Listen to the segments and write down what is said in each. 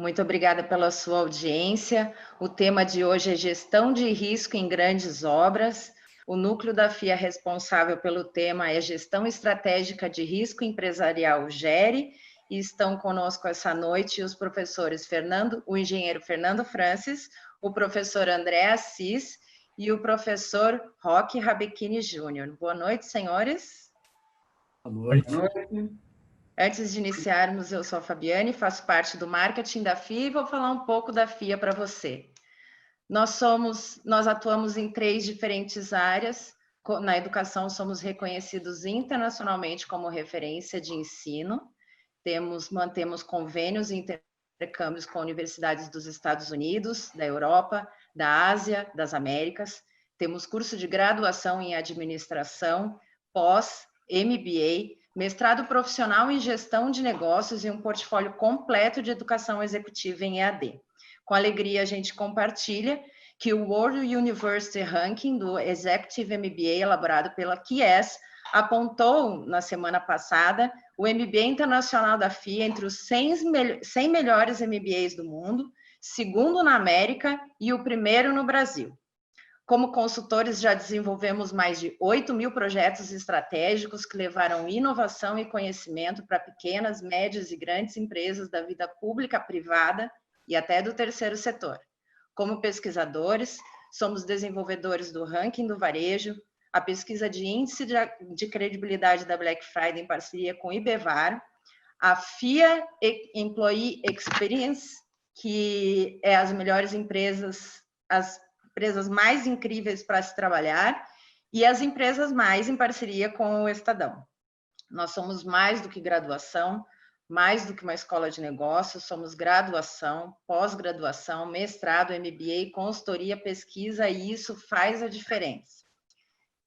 Muito obrigada pela sua audiência. O tema de hoje é gestão de risco em grandes obras. O núcleo da FIA responsável pelo tema é Gestão Estratégica de Risco Empresarial GERE, e estão conosco essa noite os professores o engenheiro Fernando Francis, o professor André Assis e o professor Roque Rabechini Júnior. Boa noite, senhores. Boa noite. Antes de iniciarmos, eu sou a Fabiane, faço parte do marketing da FIA e vou falar um pouco da FIA para você. Nós atuamos em 3 diferentes áreas. Na educação, somos reconhecidos internacionalmente como referência de ensino. Mantemos convênios e intercâmbios com universidades dos Estados Unidos, da Europa, da Ásia, das Américas. Temos curso de graduação em administração, pós, MBA, mestrado profissional em gestão de negócios e um portfólio completo de educação executiva em EAD. Com alegria, a gente compartilha que o World University Ranking do Executive MBA, elaborado pela QS, apontou na semana passada o MBA internacional da FIA entre os 100 melhores MBAs do mundo, segundo na América e o primeiro no Brasil. Como consultores, já desenvolvemos mais de 8.000 projetos estratégicos que levaram inovação e conhecimento para pequenas, médias e grandes empresas da vida pública, privada e até do terceiro setor. Como pesquisadores, somos desenvolvedores do ranking do varejo, a pesquisa de índice de credibilidade da Black Friday em parceria com o IBEVAR, a FIA Employee Experience, que é as melhores empresas, as empresas mais incríveis para se trabalhar, e as empresas mais em parceria com o Estadão. Nós somos mais do que graduação, mais do que uma escola de negócios, somos graduação, pós-graduação, mestrado, MBA, consultoria, pesquisa, e isso faz a diferença.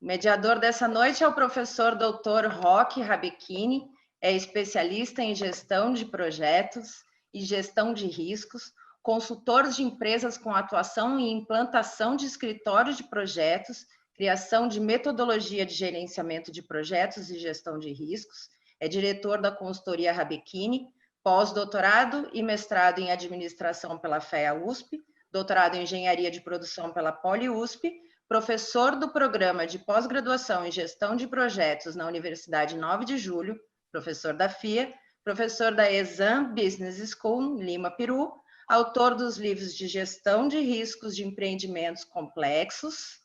O mediador dessa noite é o professor Dr. Roque Rabechini, é especialista em gestão de projetos e gestão de riscos, consultor de empresas com atuação em implantação de escritórios de projetos, criação de metodologia de gerenciamento de projetos e gestão de riscos, é diretor da consultoria Rabechini, pós-doutorado e mestrado em administração pela FEA-USP, doutorado em engenharia de produção pela Poli-USP, professor do programa de pós-graduação em gestão de projetos na Universidade 9 de Julho, professor da FIA, professor da Exam Business School, Lima, Peru, autor dos livros de gestão de riscos de empreendimentos complexos,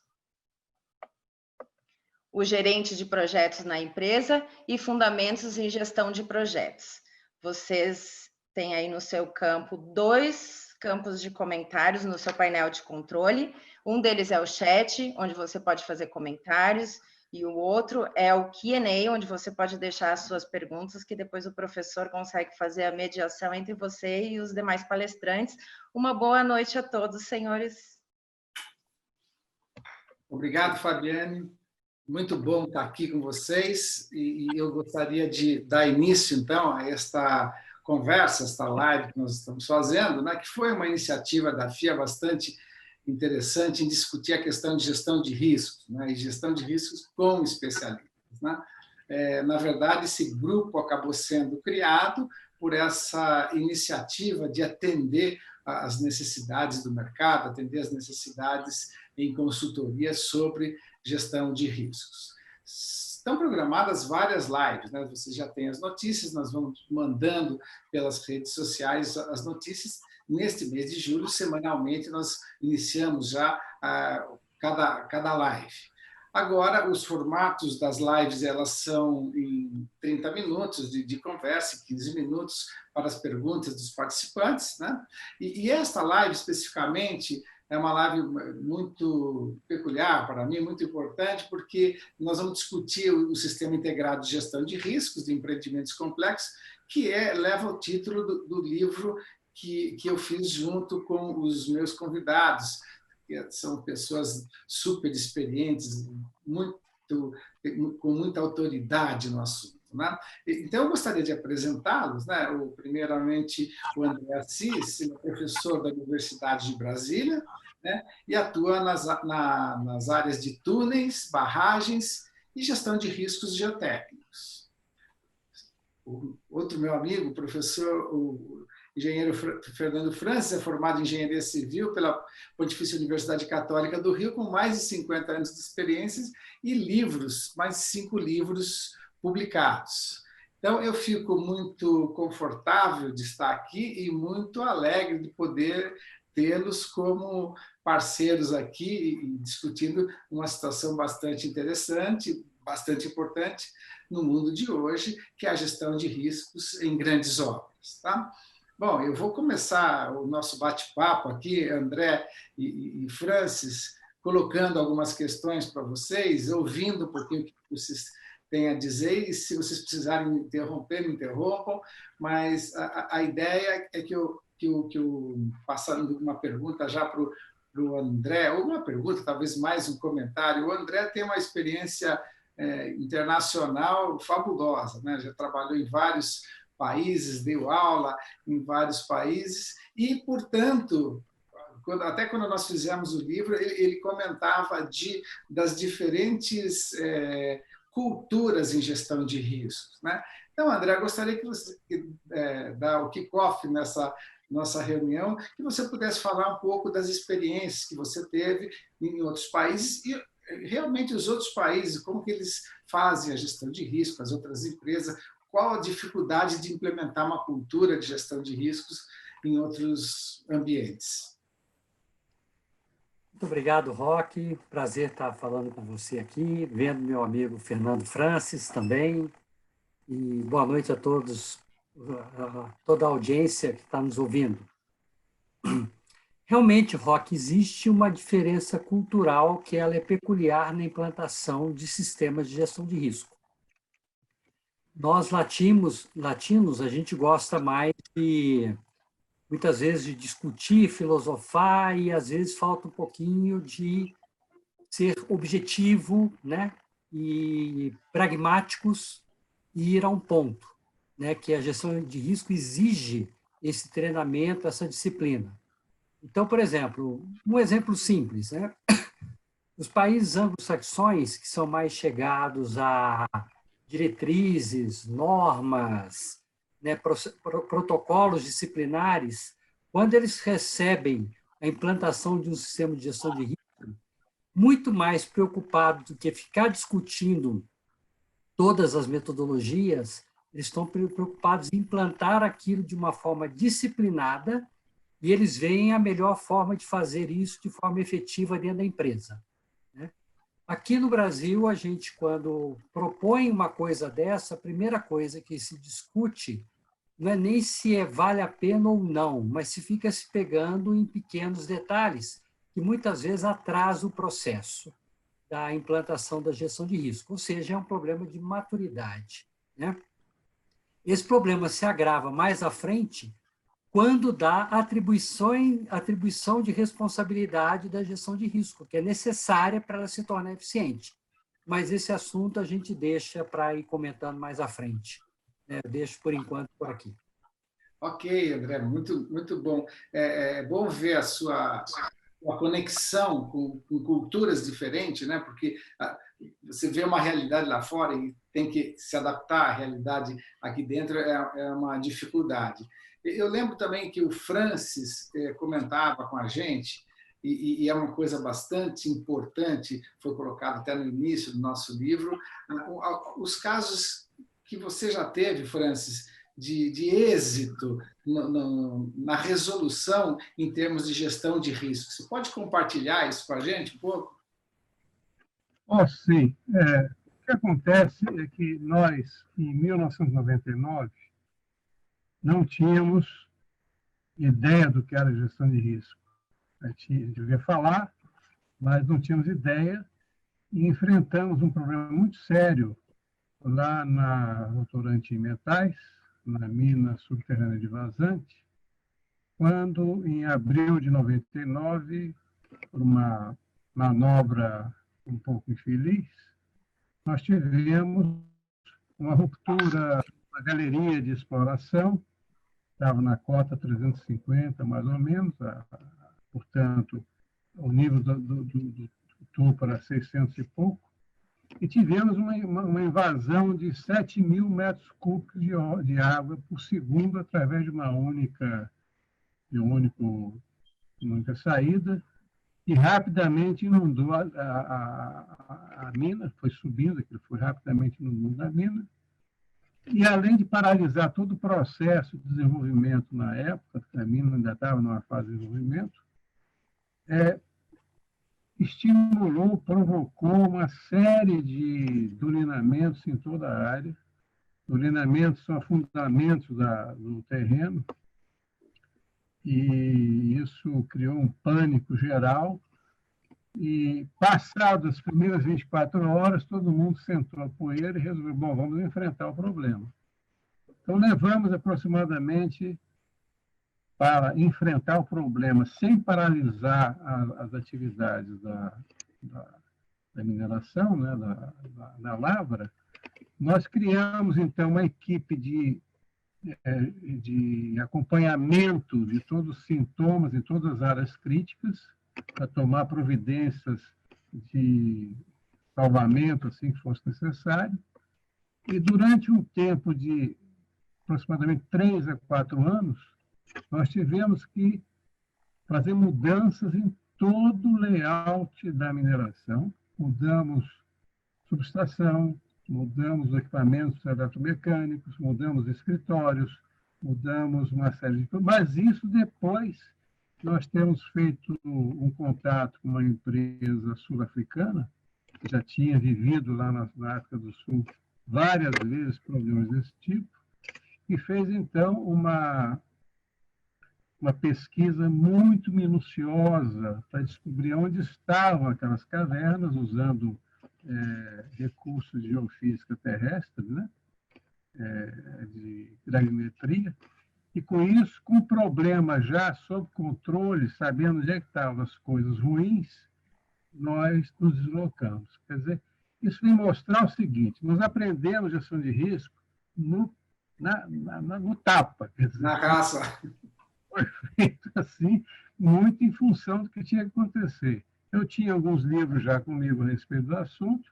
o gerente de projetos na empresa e fundamentos em gestão de projetos. Vocês têm aí no seu campo 2 campos de comentários no seu painel de controle. Um deles é o chat, onde você pode fazer comentários, e o outro é o Q&A, onde você pode deixar as suas perguntas, que depois o professor consegue fazer a mediação entre você e os demais palestrantes. Uma boa noite a todos, senhores. Obrigado, Fabiane. Muito bom estar aqui com vocês, e eu gostaria de dar início, então, a esta conversa, esta live que nós estamos fazendo, né, que foi uma iniciativa da FIA bastante interessante em discutir a questão de gestão de riscos, né, e gestão de riscos com especialistas, né? Na verdade, esse grupo acabou sendo criado por essa iniciativa de atender às necessidades do mercado, atender às necessidades em consultoria sobre gestão de riscos. Estão programadas várias lives, né? Você já tem as notícias, nós vamos mandando pelas redes sociais as notícias. Neste mês de julho, semanalmente, nós iniciamos já cada live. Agora, os formatos das lives, elas são em 30 minutos de conversa, 15 minutos para as perguntas dos participantes, né? E esta live, especificamente, é uma live muito peculiar para mim, muito importante, porque nós vamos discutir o Sistema Integrado de Gestão de Riscos de Empreendimentos Complexos, que leva o título do livro que eu fiz junto com os meus convidados, que são pessoas super experientes, com muita autoridade no assunto, né? Então, eu gostaria de apresentá-los, né? Primeiramente, o André Assis, ele é professor da Universidade de Brasília, né? E atua nas áreas de túneis, barragens e gestão de riscos geotécnicos. O outro meu amigo, o professor engenheiro Fernando Francis, é formado em Engenharia Civil pela Pontifícia Universidade Católica do Rio, com mais de 50 anos de experiências e livros, mais de 5 livros publicados. Então, eu fico muito confortável de estar aqui e muito alegre de poder tê-los como parceiros aqui e discutindo uma situação bastante interessante, bastante importante no mundo de hoje, que é a gestão de riscos em grandes obras. Tá? Bom, eu vou começar o nosso bate-papo aqui, André e Francis, colocando algumas questões para vocês, ouvindo um pouquinho o que vocês têm a dizer, e se vocês precisarem me interromper, me interrompam, mas a ideia é que eu passando uma pergunta já para o André, ou uma pergunta, talvez mais um comentário. O André tem uma experiência internacional fabulosa, né? Já trabalhou em vários países, deu aula em vários países e, portanto, até quando nós fizemos o livro, ele comentava das diferentes culturas em gestão de riscos, né? Então, André, eu gostaria que você dá o kick-off nessa nossa reunião, que você pudesse falar um pouco das experiências que você teve em outros países e realmente os outros países, como que eles fazem a gestão de risco, as outras empresas, qual a dificuldade de implementar uma cultura de gestão de riscos em outros ambientes. Muito obrigado, Roque. Prazer estar falando com você aqui, vendo meu amigo Fernando Francis também. E boa noite a todos, a toda a audiência que está nos ouvindo. Realmente, Roque, existe uma diferença cultural que ela é peculiar na implantação de sistemas de gestão de risco. Nós, latinos, a gente gosta mais de, muitas vezes, de discutir, filosofar, e às vezes falta um pouquinho de ser objetivo, né? E pragmáticos e ir a um ponto, né? Que a gestão de risco exige esse treinamento, essa disciplina. Então, por exemplo, um exemplo simples, né? Os países anglo-saxões, que são mais chegados a diretrizes, normas, né, protocolos disciplinares, quando eles recebem a implantação de um sistema de gestão de risco, muito mais preocupados do que ficar discutindo todas as metodologias, eles estão preocupados em implantar aquilo de uma forma disciplinada e eles veem a melhor forma de fazer isso de forma efetiva dentro da empresa. Né? Aqui no Brasil, a gente, quando propõe uma coisa dessa, a primeira coisa que se discute não é nem se vale a pena ou não, mas se fica se pegando em pequenos detalhes, que muitas vezes atrasa o processo da implantação da gestão de risco, ou seja, é um problema de maturidade. Né? Esse problema se agrava mais à frente quando dá atribuição de responsabilidade da gestão de risco, que é necessária para ela se tornar eficiente. Mas esse assunto a gente deixa para ir comentando mais à frente. Eu deixo, por enquanto, por aqui. Ok, André, muito, muito bom. É bom ver a sua conexão com culturas diferentes, né? Porque você vê uma realidade lá fora e tem que se adaptar à realidade aqui dentro, é uma dificuldade. Eu lembro também que o Francis comentava com a gente, e é uma coisa bastante importante, foi colocado até no início do nosso livro, os casos que você já teve, Francis, de êxito na resolução em termos de gestão de risco. Você pode compartilhar isso com a gente um pouco? Sim. O que acontece é que nós, em 1999, não tínhamos ideia do que era gestão de risco. A gente devia falar, mas não tínhamos ideia e enfrentamos um problema muito sério lá na Votorantim Metais, na mina subterrânea de Vazante, quando, em abril de 99, por uma manobra um pouco infeliz, nós tivemos uma ruptura, uma galeria de exploração, estava na cota 350, mais ou menos, portanto, o nível do tubo era 600 e pouco, e tivemos uma invasão de 7.000 metros cúbicos de água por segundo através de uma única saída, e rapidamente inundou a mina, foi subindo, aquilo foi rapidamente inundando a mina, e além de paralisar todo o processo de desenvolvimento na época, a mina ainda estava numa fase de desenvolvimento, estimulou, provocou uma série de durinamentos em toda a área. Durinamentos são afundamentos do terreno, e isso criou um pânico geral. E, passadas as primeiras 24 horas, todo mundo sentou a poeira e resolveu, bom, vamos enfrentar o problema. Então, levamos aproximadamente, para enfrentar o problema sem paralisar as atividades da mineração, né, da lavra, nós criamos, então, uma equipe de acompanhamento de todos os sintomas em todas as áreas críticas, para tomar providências de salvamento, assim que fosse necessário. E durante um tempo de aproximadamente 3 a 4 anos, nós tivemos que fazer mudanças em todo o layout da mineração. Mudamos subestação, mudamos equipamentos eletromecânicos, mudamos escritórios, mudamos uma série de coisas. Mas isso depois nós temos feito um contato com uma empresa sul-africana, que já tinha vivido lá na África do Sul várias vezes problemas desse tipo, e fez, então, uma pesquisa muito minuciosa para descobrir onde estavam aquelas cavernas, usando recursos de geofísica terrestre, né? De gravimetria, e com isso, com o problema já sob controle, sabendo onde é que estavam as coisas ruins, nós nos deslocamos. Quer dizer, isso vem mostrar o seguinte: nós aprendemos gestão de risco no tapa. Quer dizer, na raça. Foi feito assim, muito em função do que tinha que acontecer. Eu tinha alguns livros já comigo a respeito do assunto,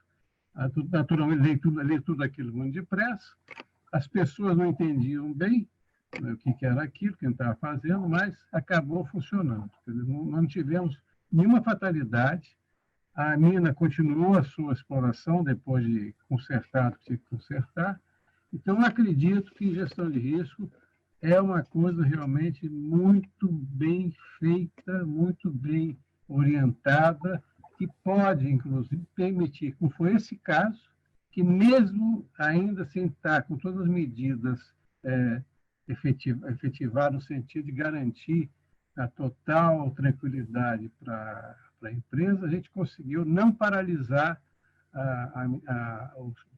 naturalmente li tudo aquilo muito depressa, as pessoas não entendiam bem, né, o que era aquilo que a gente estava fazendo, mas acabou funcionando. Quer dizer, não tivemos nenhuma fatalidade, a mina continuou a sua exploração depois de consertar o que tinha que consertar. Então, eu acredito que gestão de risco é uma coisa realmente muito bem feita, muito bem orientada, que pode, inclusive, permitir, como foi esse caso, que mesmo ainda sem estar com todas as medidas efetivar no sentido de garantir a total tranquilidade para a empresa, a gente conseguiu não paralisar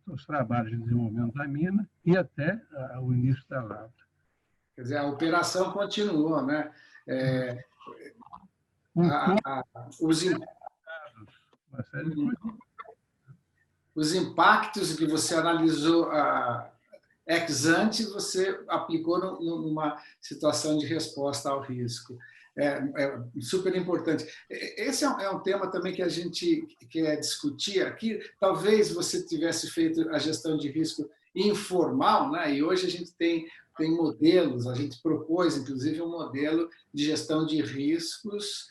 os trabalhos de desenvolvimento da mina e até o início da lavra. Quer dizer, a operação continuou, né? Os impactos que você analisou ex ante, você aplicou numa situação de resposta ao risco. É super importante. Esse é um tema também que a gente quer discutir aqui. Talvez você tivesse feito a gestão de risco informal, né? E hoje a gente tem modelos, a gente propôs, inclusive, um modelo de gestão de riscos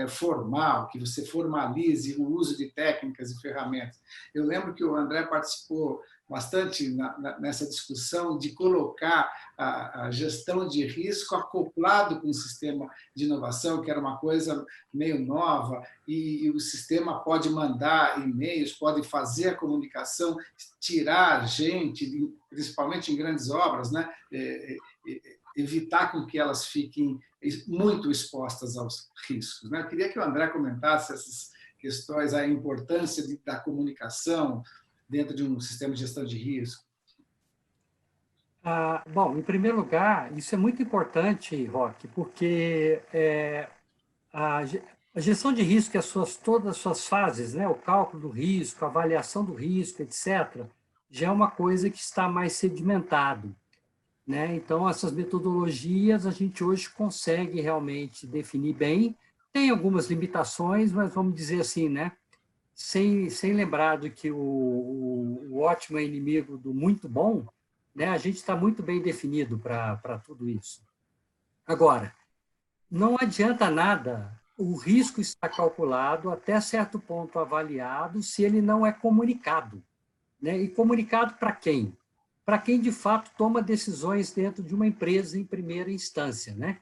formal, que você formalize o uso de técnicas e ferramentas. Eu lembro que o André participou bastante nessa discussão de colocar a gestão de risco acoplado com o sistema de inovação, que era uma coisa meio nova, e o sistema pode mandar e-mails, pode fazer a comunicação, tirar gente, principalmente em grandes obras, né? Evitar com que elas fiquem muito expostas aos riscos, né? Eu queria que o André comentasse essas questões, a importância da comunicação dentro de um sistema de gestão de risco. Bom, em primeiro lugar, isso é muito importante, Roque, porque a gestão de risco e todas as suas fases, né, o cálculo do risco, a avaliação do risco, etc., já é uma coisa que está mais sedimentado, né? Então, essas metodologias a gente hoje consegue realmente definir bem. Tem algumas limitações, mas vamos dizer assim, né? sem lembrar do que o ótimo é inimigo do muito bom, né, a gente está muito bem definido para tudo isso. Agora, não adianta nada, o risco está calculado, até certo ponto avaliado, se ele não é comunicado. Né? E comunicado para quem? Para quem, de fato, toma decisões dentro de uma empresa em primeira instância. Né?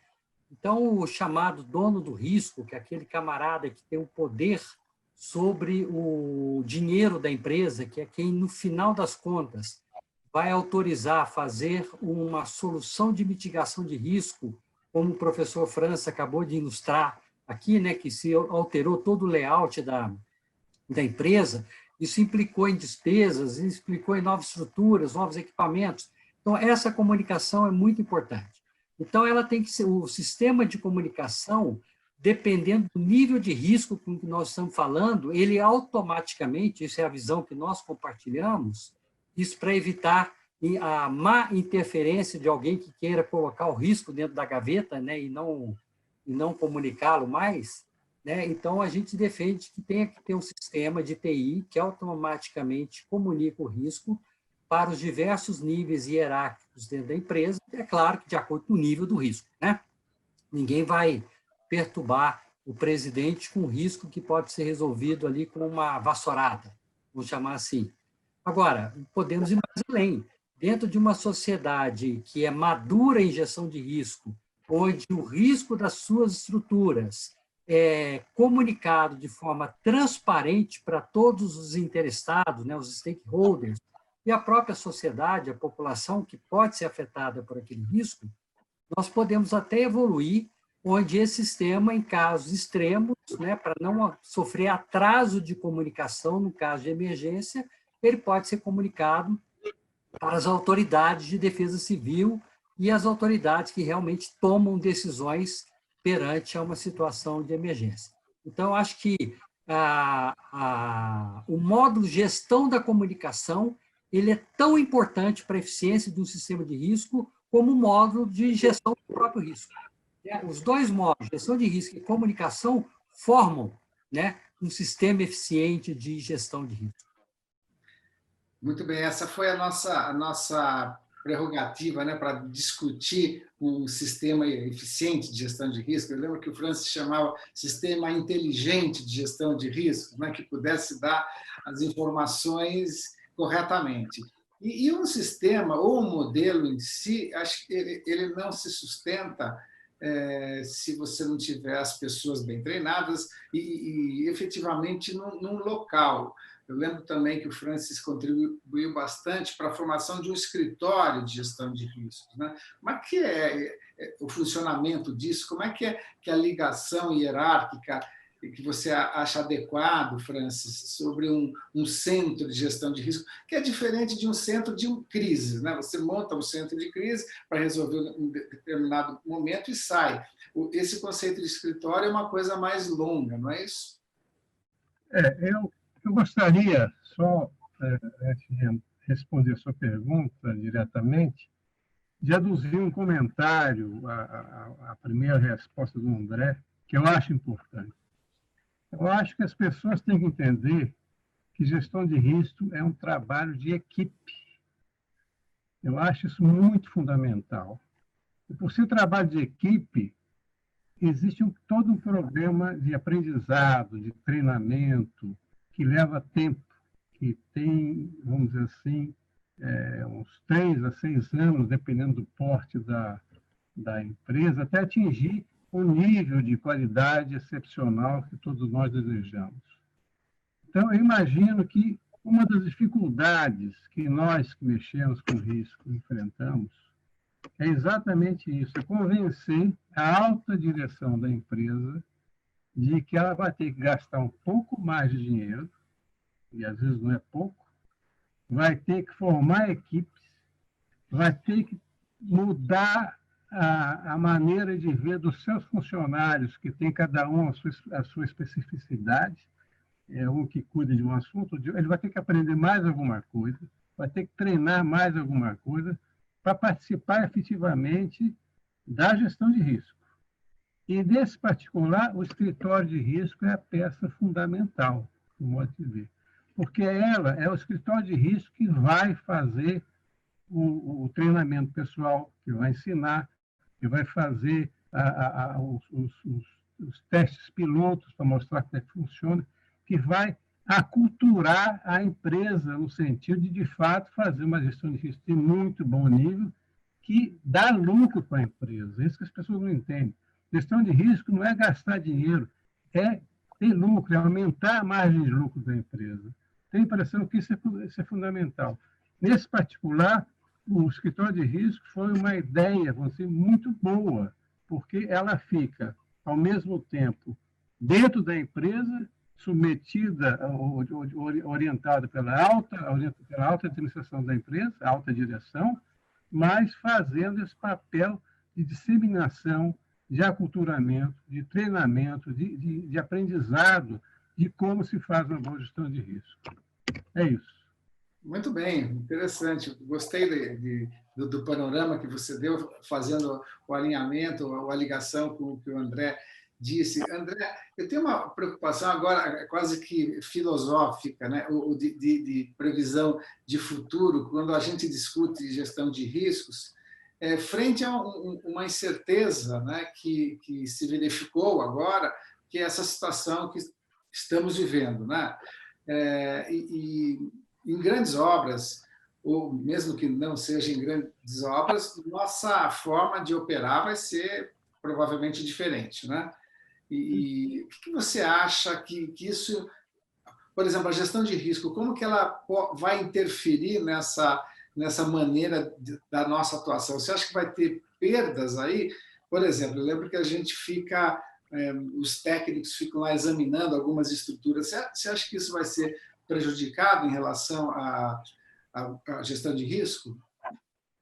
Então, o chamado dono do risco, que é aquele camarada que tem o poder sobre o dinheiro da empresa, que é quem, no final das contas, vai autorizar a fazer uma solução de mitigação de risco, como o professor França acabou de ilustrar aqui, né, que se alterou todo o layout da empresa, isso implicou em despesas, implicou em novas estruturas, novos equipamentos. Então, essa comunicação é muito importante. Então, ela tem que ser, o sistema de comunicação, dependendo do nível de risco com que nós estamos falando, ele automaticamente, isso é a visão que nós compartilhamos, isso para evitar a má interferência de alguém que queira colocar o risco dentro da gaveta, né, e não comunicá-lo mais, né? Então, a gente defende que tenha que ter um sistema de TI que automaticamente comunica o risco para os diversos níveis hierárquicos dentro da empresa, é claro que de acordo com o nível do risco. Né? Ninguém vai perturbar o presidente com risco que pode ser resolvido ali com uma vassourada, vou chamar assim. Agora, podemos ir mais além. Dentro de uma sociedade que é madura em gestão de risco, onde o risco das suas estruturas é comunicado de forma transparente para todos os interessados, né, os stakeholders, e a própria sociedade, a população que pode ser afetada por aquele risco, nós podemos até evoluir onde esse sistema, em casos extremos, né, para não sofrer atraso de comunicação no caso de emergência, ele pode ser comunicado para as autoridades de defesa civil e as autoridades que realmente tomam decisões perante a uma situação de emergência. Então, acho que o módulo gestão da comunicação ele é tão importante para a eficiência de um sistema de risco como o módulo de gestão do próprio risco. Os dois módulos, gestão de risco e comunicação, formam, né, um sistema eficiente de gestão de risco. Muito bem, essa foi a nossa prerrogativa, né, para discutir um sistema eficiente de gestão de risco. Eu lembro que o Francis chamava sistema inteligente de gestão de risco, né, que pudesse dar as informações corretamente. E um sistema ou um modelo em si, acho que ele não se sustenta se você não tiver as pessoas bem treinadas e efetivamente num local. Eu lembro também que o Francis contribuiu bastante para a formação de um escritório de gestão de riscos. Né? Como é que é o funcionamento disso? Como é que é a ligação hierárquica que você acha adequado, Francis, sobre um centro de gestão de risco, que é diferente de um centro de crise. Né? Você monta um centro de crise para resolver um determinado momento e sai. Esse conceito de escritório é uma coisa mais longa, não é isso? Eu gostaria, só antes de responder a sua pergunta diretamente, de aduzir um comentário à primeira resposta do André, que eu acho importante. Eu acho que as pessoas têm que entender que gestão de risco é um trabalho de equipe. Eu acho isso muito fundamental. E por ser trabalho de equipe, existe todo um programa de aprendizado, de treinamento, que leva tempo, que tem, vamos dizer assim, uns 3 a 6 anos, dependendo do porte da empresa, até atingir o nível de qualidade excepcional que todos nós desejamos. Então, eu imagino que uma das dificuldades que nós que mexemos com risco enfrentamos é exatamente isso, é convencer a alta direção da empresa de que ela vai ter que gastar um pouco mais de dinheiro, e às vezes não é pouco, vai ter que formar equipes, vai ter que mudar a maneira de ver dos seus funcionários, que tem cada um a sua especificidade, um que cuida de um assunto, ele vai ter que aprender mais alguma coisa, vai ter que treinar mais alguma coisa para participar efetivamente da gestão de risco. E, nesse particular, o escritório de risco é a peça fundamental. no modo de ver. Porque ela é o escritório de risco que vai fazer o treinamento pessoal, que vai ensinar, que vai fazer os testes pilotos para mostrar como é que funciona, que vai aculturar a empresa no sentido de fato, fazer uma gestão de risco de muito bom nível, que dá lucro para a empresa. É isso que as pessoas não entendem. Gestão de risco não é gastar dinheiro, é ter lucro, é aumentar a margem de lucro da empresa. Tenho a impressão que isso é fundamental. Nesse particular, o escritório de risco foi uma ideia, vamos dizer, muito boa, porque ela fica, ao mesmo tempo, dentro da empresa, submetida, orientada pela alta administração da empresa, alta direção, mas fazendo esse papel de disseminação, de aculturamento, de treinamento, de aprendizado de como se faz uma boa gestão de risco. É isso. Muito bem, interessante. Gostei do panorama que você deu, fazendo o alinhamento, a ligação com o que o André disse. André, eu tenho uma preocupação agora quase que filosófica, né? de previsão de futuro, quando a gente discute gestão de riscos, frente a uma incerteza, né? que se verificou agora, que é essa situação que estamos vivendo. Né? Em grandes obras, ou mesmo que não seja em grandes obras, nossa forma de operar vai ser provavelmente diferente. Né? E o que você acha que isso, por exemplo, a gestão de risco, como que ela vai interferir nessa maneira da nossa atuação? Você acha que vai ter perdas aí? Por exemplo, eu lembro que a gente fica, os técnicos ficam lá examinando algumas estruturas. Você acha que isso vai ser prejudicado em relação à gestão de risco?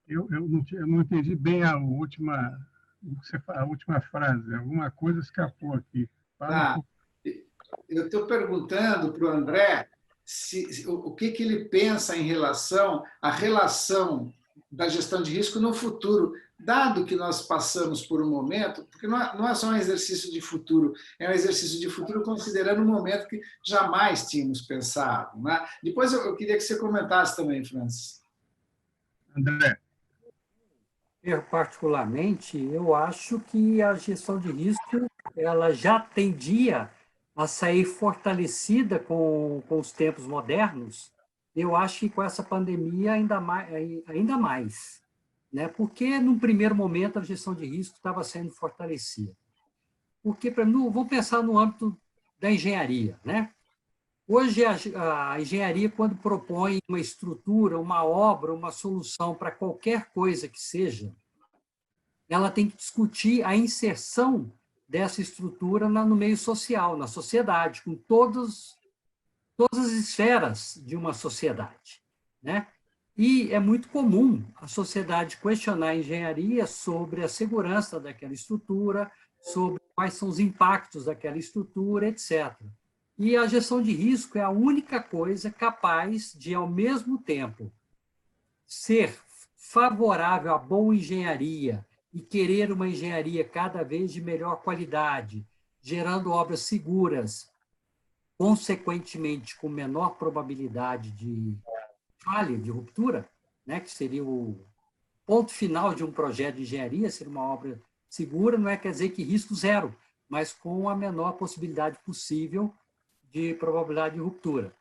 Eu não entendi bem a última frase. Alguma coisa escapou aqui. Eu estou perguntando para o André o que ele pensa em relação à relação da gestão de risco no futuro, dado que nós passamos por um momento, porque não é só um exercício de futuro, é um exercício de futuro considerando um momento que jamais tínhamos pensado. Né? Depois eu queria que você comentasse também, Francis. André. Particularmente, eu acho que a gestão de risco ela já tendia a sair fortalecida com os tempos modernos. Eu acho que com essa pandemia ainda mais, né? Porque, num primeiro momento, a gestão de risco estava sendo fortalecida. Porque, vamos pensar no âmbito da engenharia, né? Hoje, a engenharia, quando propõe uma estrutura, uma obra, uma solução para qualquer coisa que seja, ela tem que discutir a inserção dessa estrutura no meio social, na sociedade, com todas as esferas de uma sociedade. Né? E é muito comum a sociedade questionar a engenharia sobre a segurança daquela estrutura, sobre quais são os impactos daquela estrutura, etc. E a gestão de risco é a única coisa capaz de, ao mesmo tempo, ser favorável à boa engenharia e querer uma engenharia cada vez de melhor qualidade, gerando obras seguras, consequentemente com menor probabilidade de falha, de ruptura, né, que seria o ponto final de um projeto de engenharia, ser uma obra segura, não quer dizer que risco zero, mas com a menor possibilidade possível de probabilidade de ruptura.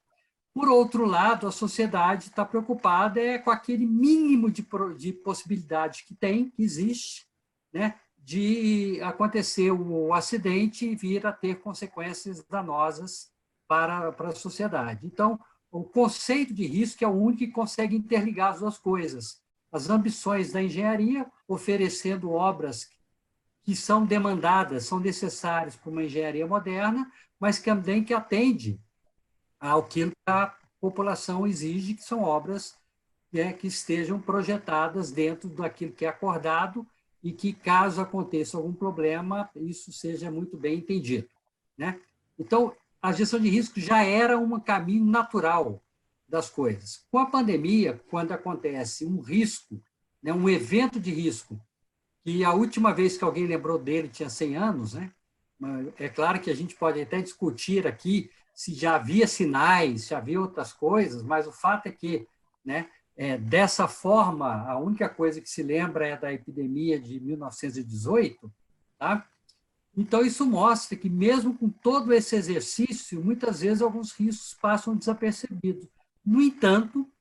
Por outro lado, a sociedade está preocupada com aquele mínimo de possibilidade que existe, né, de acontecer o acidente e vir a ter consequências danosas para a sociedade. Então, o conceito de risco é o único que consegue interligar as duas coisas. As ambições da engenharia, oferecendo obras que são demandadas, são necessárias para uma engenharia moderna, mas também que atende ao que a população exige, que são obras que estejam projetadas dentro daquilo que é acordado e que, caso aconteça algum problema, isso seja muito bem entendido. Né? Então, a gestão de risco já era um caminho natural das coisas. Com a pandemia, quando acontece um risco, né, um evento de risco, que a última vez que alguém lembrou dele tinha 100 anos, né? É claro que a gente pode até discutir aqui se já havia sinais, já havia outras coisas, mas o fato é que, né, dessa forma, a única coisa que se lembra é da epidemia de 1918, tá? Então, isso mostra que, mesmo com todo esse exercício, muitas vezes alguns riscos passam desapercebidos. No entanto,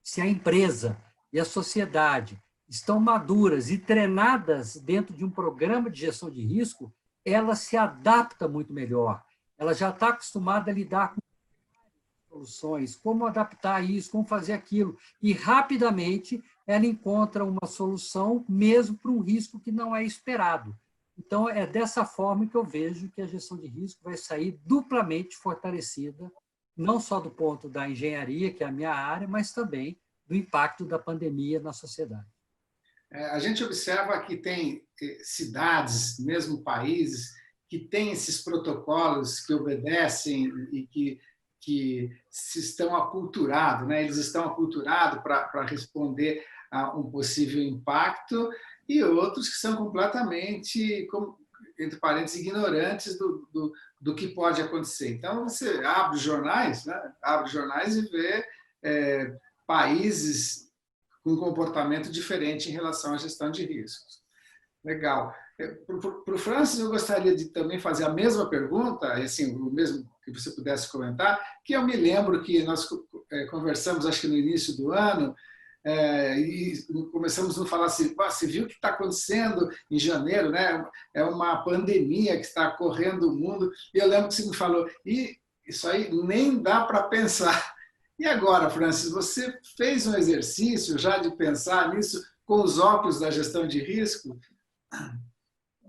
se a empresa e a sociedade estão maduras e treinadas dentro de um programa de gestão de risco, ela se adapta muito melhor. Ela já está acostumada a lidar com soluções, como adaptar isso, como fazer aquilo. E, rapidamente, ela encontra uma solução, mesmo para um risco que não é esperado. Então, é dessa forma que eu vejo que a gestão de risco vai sair duplamente fortalecida, não só do ponto da engenharia, que é a minha área, mas também do impacto da pandemia na sociedade. A gente observa que tem cidades, mesmo países, que têm esses protocolos que obedecem e que se estão aculturados, né? Eles estão aculturados para responder a um possível impacto, e outros que são completamente, entre parênteses, ignorantes do que pode acontecer. Então, você abre os jornais, né? Abre os jornais e vê países com um comportamento diferente em relação à gestão de riscos. Legal. Para o Francis, eu gostaria de também fazer a mesma pergunta, assim, o mesmo que você pudesse comentar, que eu me lembro que nós conversamos, acho que no início do ano, e começamos a falar assim, você viu o que está acontecendo em janeiro, né? É uma pandemia que está correndo o mundo, e eu lembro que você me falou, e isso aí nem dá para pensar. E agora, Francis, você fez um exercício já de pensar nisso com os óculos da gestão de risco?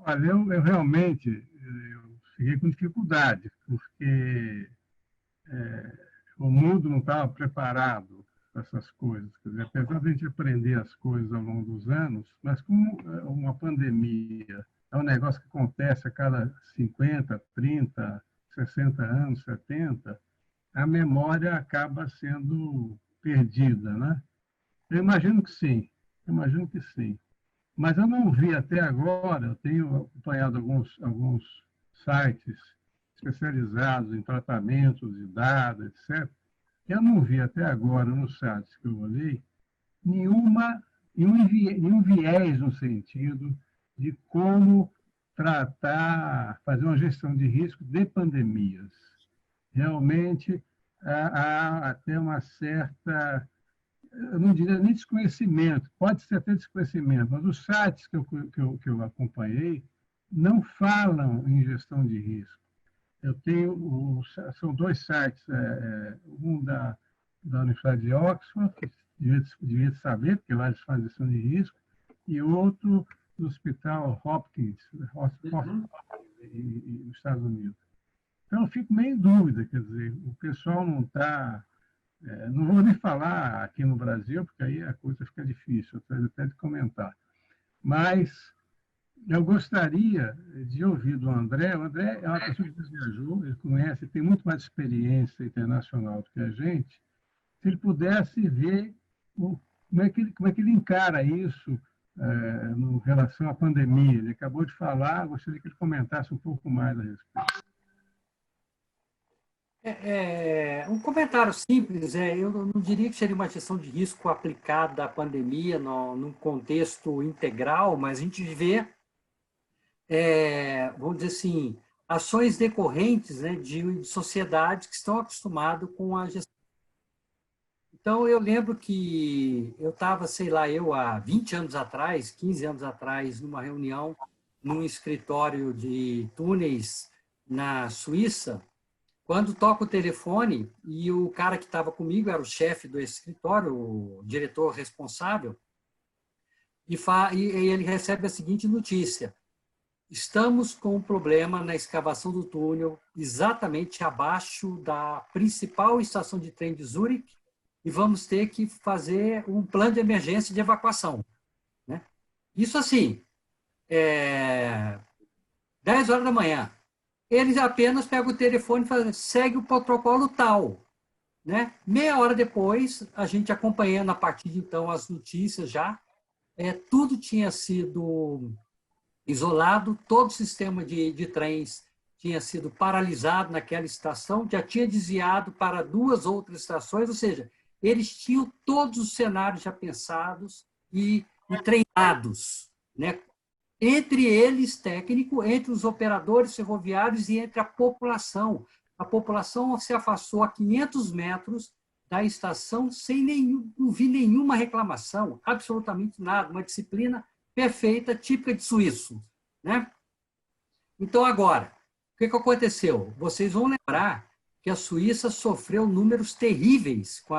Olha, eu realmente fiquei com dificuldade, porque o mundo não estava preparado para essas coisas. Quer dizer, apesar de a gente aprender as coisas ao longo dos anos, mas como uma pandemia é um negócio que acontece a cada 50, 30, 60 anos, 70, a memória acaba sendo perdida, né? Eu imagino que sim, Mas eu não vi até agora, eu tenho acompanhado alguns sites especializados em tratamentos de dados, etc. Eu não vi até agora, nos sites que eu olhei, nenhum viés no sentido de como fazer uma gestão de risco de pandemias. Realmente, há até uma certa, eu não diria nem desconhecimento, pode ser até desconhecimento, mas os sites que eu acompanhei não falam em gestão de risco. São dois sites, um da Universidade de Oxford, que devia saber, porque lá eles fazem gestão de risco, e outro do Hospital Hopkins, nos Estados Unidos. Então, eu fico meio em dúvida, quer dizer, o pessoal não está... não vou nem falar aqui no Brasil, porque aí a coisa fica difícil, até de comentar. Mas eu gostaria de ouvir do André. O André é uma pessoa que viajou, ele conhece, tem muito mais experiência internacional do que a gente. Se ele pudesse ver como é que ele encara isso em relação à pandemia. Ele acabou de falar, gostaria que ele comentasse um pouco mais a respeito. Um comentário simples, eu não diria que seria uma gestão de risco aplicada à pandemia num contexto integral, mas a gente vê, vamos dizer assim, ações decorrentes, né, de sociedades que estão acostumadas com a gestão. Então, eu lembro que eu estava, há 20 anos atrás, 15 anos atrás, numa reunião, num escritório de túneis na Suíça, quando toca o telefone e o cara que estava comigo era o chefe do escritório, o diretor responsável, e ele recebe a seguinte notícia: estamos com um problema na escavação do túnel exatamente abaixo da principal estação de trem de Zurique e vamos ter que fazer um plano de emergência de evacuação. Né? Isso assim, 10 horas da manhã. Eles apenas pegam o telefone e fazem, segue o protocolo tal. Né? Meia hora depois, a gente acompanhando a partir de então as notícias já, tudo tinha sido isolado, todo o sistema de trens tinha sido paralisado naquela estação, já tinha desviado para 2 outras estações, ou seja, eles tinham todos os cenários já pensados e treinados, né? Entre eles, técnico, entre os operadores ferroviários e entre a população. A população se afastou a 500 metros da estação sem não vi nenhuma reclamação, absolutamente nada, uma disciplina perfeita, típica de suíço, né? Então, agora, o que aconteceu? Vocês vão lembrar que a Suíça sofreu números terríveis com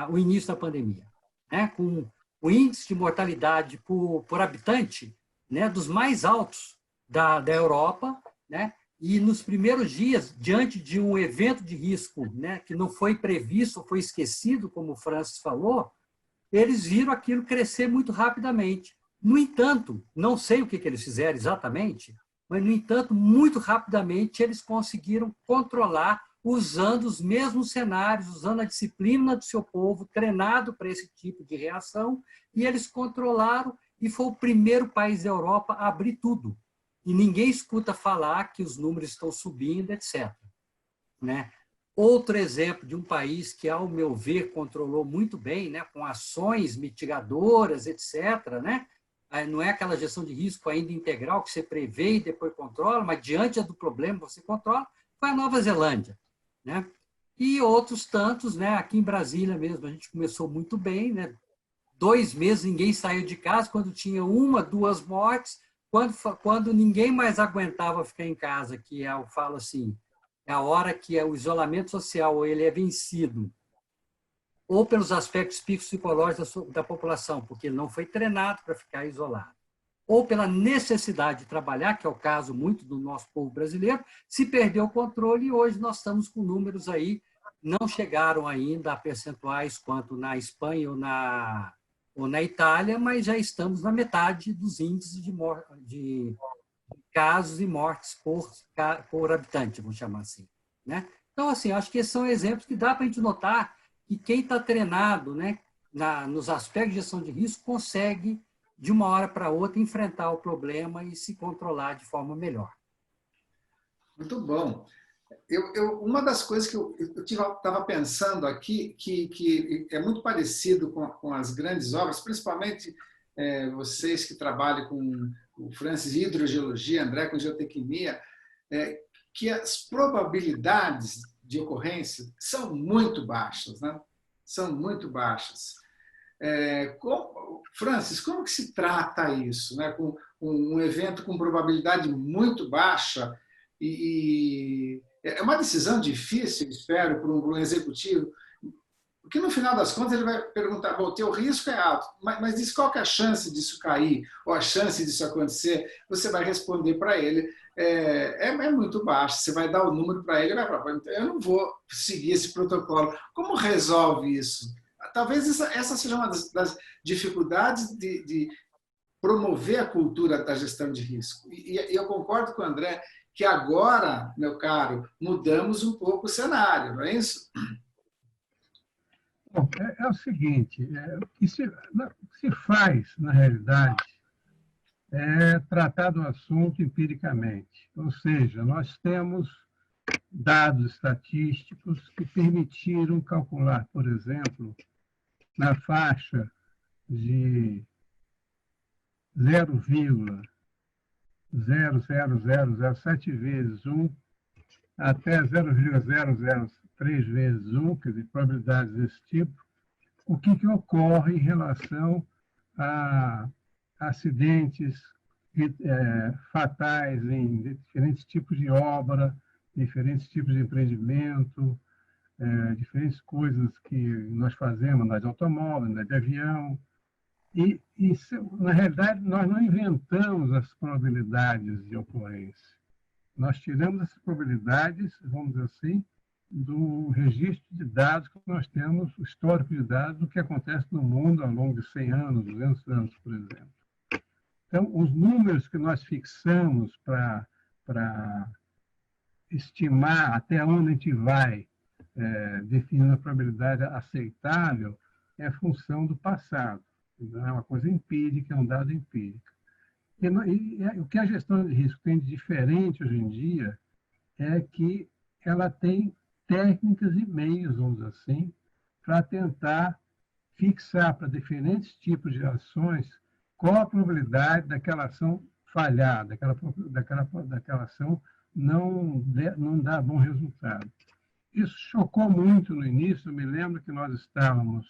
o início da pandemia, né? Com o índice de mortalidade por habitante, né, dos mais altos da Europa, né? E nos primeiros dias, diante de um evento de risco, né, que não foi previsto, foi esquecido, como o Francis falou, eles viram aquilo crescer muito rapidamente. No entanto, não sei o que eles fizeram exatamente, mas, no entanto, muito rapidamente eles conseguiram controlar usando os mesmos cenários, usando a disciplina do seu povo, treinado para esse tipo de reação, e eles controlaram, e foi o primeiro país da Europa a abrir tudo. E ninguém escuta falar que os números estão subindo, etc. Né? Outro exemplo de um país que, ao meu ver, controlou muito bem, né, com ações mitigadoras, etc., né? Não é aquela gestão de risco ainda integral que você prevê e depois controla, mas diante do problema você controla, foi a Nova Zelândia. Né? E outros tantos, né? Aqui em Brasília mesmo, a gente começou muito bem, né? 2 meses ninguém saiu de casa, quando tinha 1, 2 mortes, quando ninguém mais aguentava ficar em casa, que eu falo assim, é a hora que o isolamento social ele é vencido, ou pelos aspectos psicológicos da população, porque ele não foi treinado para ficar isolado, ou pela necessidade de trabalhar, que é o caso muito do nosso povo brasileiro, se perdeu o controle e hoje nós estamos com números aí, não chegaram ainda a percentuais quanto na Espanha ou na Itália, mas já estamos na metade dos índices de casos e mortes por habitante, vamos chamar assim. Né? Então, assim, acho que esses são exemplos que dá para a gente notar que quem está treinado, né, nos aspectos de gestão de risco consegue, de uma hora para outra, enfrentar o problema e se controlar de forma melhor. Muito bom. Uma das coisas que eu estava pensando aqui, que é muito parecido com as grandes obras, principalmente vocês que trabalham com o Francis hidrogeologia, André com geotecnia, que as probabilidades de ocorrência são muito baixas, né? São muito baixas. Francis, como que se trata isso, né? Com um evento com probabilidade muito baixa e é uma decisão difícil, espero, para um executivo, porque no final das contas ele vai perguntar, bom, o teu risco é alto, mas diz qual que é a chance disso cair, ou a chance disso acontecer, você vai responder para ele, é muito baixo, você vai dar o número para ele, ele vai falar, eu não vou seguir esse protocolo. Como resolve isso? Talvez essa seja uma das dificuldades de promover a cultura da gestão de risco. E eu concordo com o André que agora, meu caro, mudamos um pouco o cenário, não é isso? Bom, é o seguinte, o que se faz, na realidade, é tratar do assunto empiricamente. Ou seja, nós temos dados estatísticos que permitiram calcular, por exemplo, na faixa de 0,00007 vezes 1 até 0,003 vezes 1, quer dizer, probabilidades desse tipo, o que ocorre em relação a acidentes fatais em diferentes tipos de obra, diferentes tipos de empreendimento, diferentes coisas que nós fazemos, andar de automóvel, andar de avião. E, na realidade, nós não inventamos as probabilidades de ocorrência. Nós tiramos essas probabilidades, vamos dizer assim, do registro de dados que nós temos, o histórico de dados do que acontece no mundo ao longo de 100 anos, 200 anos, por exemplo. Então, os números que nós fixamos para estimar até onde a gente vai, definindo a probabilidade aceitável, é função do passado. Não é uma coisa empírica, é um dado empírico. E o que a gestão de risco tem de diferente hoje em dia é que ela tem técnicas e meios, vamos dizer assim, para tentar fixar para diferentes tipos de ações qual a probabilidade daquela ação falhar, daquela ação não dar bom resultado. Isso chocou muito no início. Eu me lembro que nós estávamos,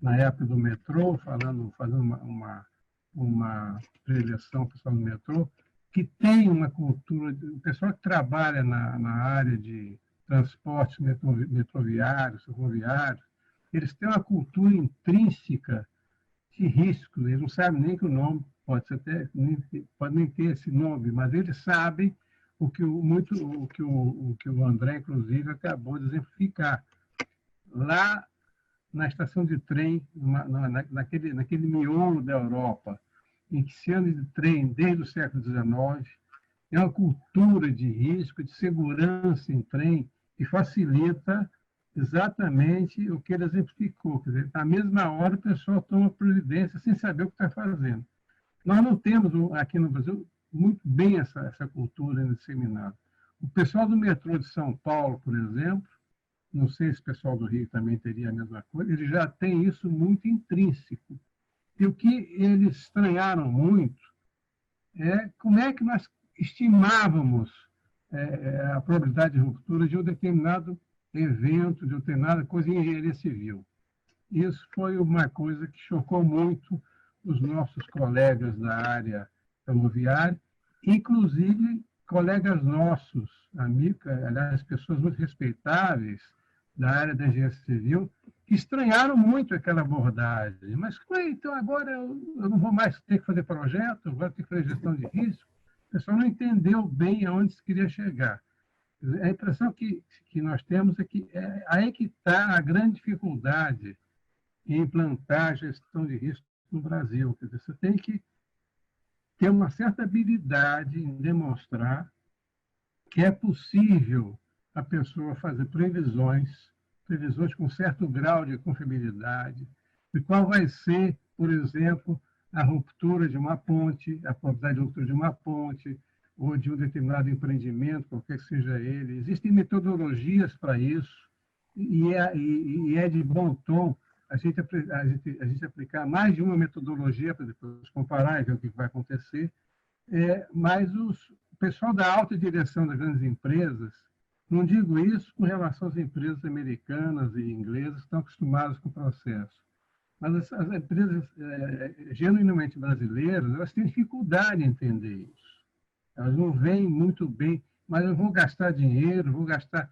na época do metrô, fazendo uma preleção para o pessoal do metrô, que tem uma cultura, o pessoal que trabalha na área de transportes metroviários, ferroviários, eles têm uma cultura intrínseca de risco. Eles não sabem nem que o nome pode nem ter esse nome, mas eles sabem o que o André, inclusive, acabou de exemplificar. Lá na estação de trem, naquele miolo da Europa, em que se anda de trem desde o século XIX, é uma cultura de risco, de segurança em trem, que facilita exatamente o que ele exemplificou. Quer dizer, na mesma hora, o pessoal toma providência sem saber o que está fazendo. Nós não temos aqui no Brasil muito bem essa cultura disseminada. O pessoal do metrô de São Paulo, por exemplo, não sei se o pessoal do Rio também teria a mesma coisa, ele já tem isso muito intrínseco. E o que eles estranharam muito é como é que nós estimávamos a probabilidade de ruptura de um determinado evento, de uma determinada coisa em engenharia civil. Isso foi uma coisa que chocou muito os nossos colegas da área ferroviária, inclusive colegas nossos, amigos, aliás, pessoas muito respeitáveis da área da engenharia civil, que estranharam muito aquela abordagem. Mas, então, agora eu não vou mais ter que fazer projeto, agora ter que fazer gestão de risco. O pessoal não entendeu bem aonde se queria chegar. A impressão que nós temos é que aí que está a grande dificuldade em implantar a gestão de risco no Brasil. Quer dizer, você tem que ter uma certa habilidade em demonstrar que é possível a pessoa fazer previsões com certo grau de confiabilidade, de qual vai ser, por exemplo, a ruptura de uma ponte, a probabilidade de ruptura de uma ponte, ou de um determinado empreendimento, qualquer que seja ele. Existem metodologias para isso, e é de bom tom a gente aplicar mais de uma metodologia para depois comparar e ver o que vai acontecer. Mas o pessoal da alta direção das grandes empresas, não digo isso com relação às empresas americanas e inglesas que estão acostumadas com o processo, mas as empresas genuinamente brasileiras, elas têm dificuldade em entender isso. Elas não veem muito bem, mas eu vou gastar dinheiro, vou gastar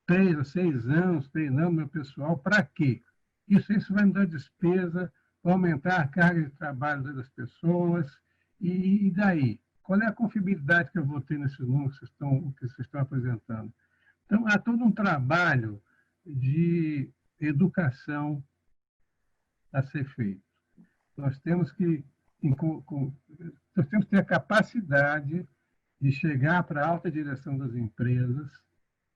3 a 6 anos treinando meu pessoal, para quê? Isso vai me dar despesa, vai aumentar a carga de trabalho das pessoas, e daí? Qual é a confiabilidade que eu vou ter nesses números que vocês estão apresentando? Então, há todo um trabalho de educação a ser feito. Nós temos que ter a capacidade de chegar para a alta direção das empresas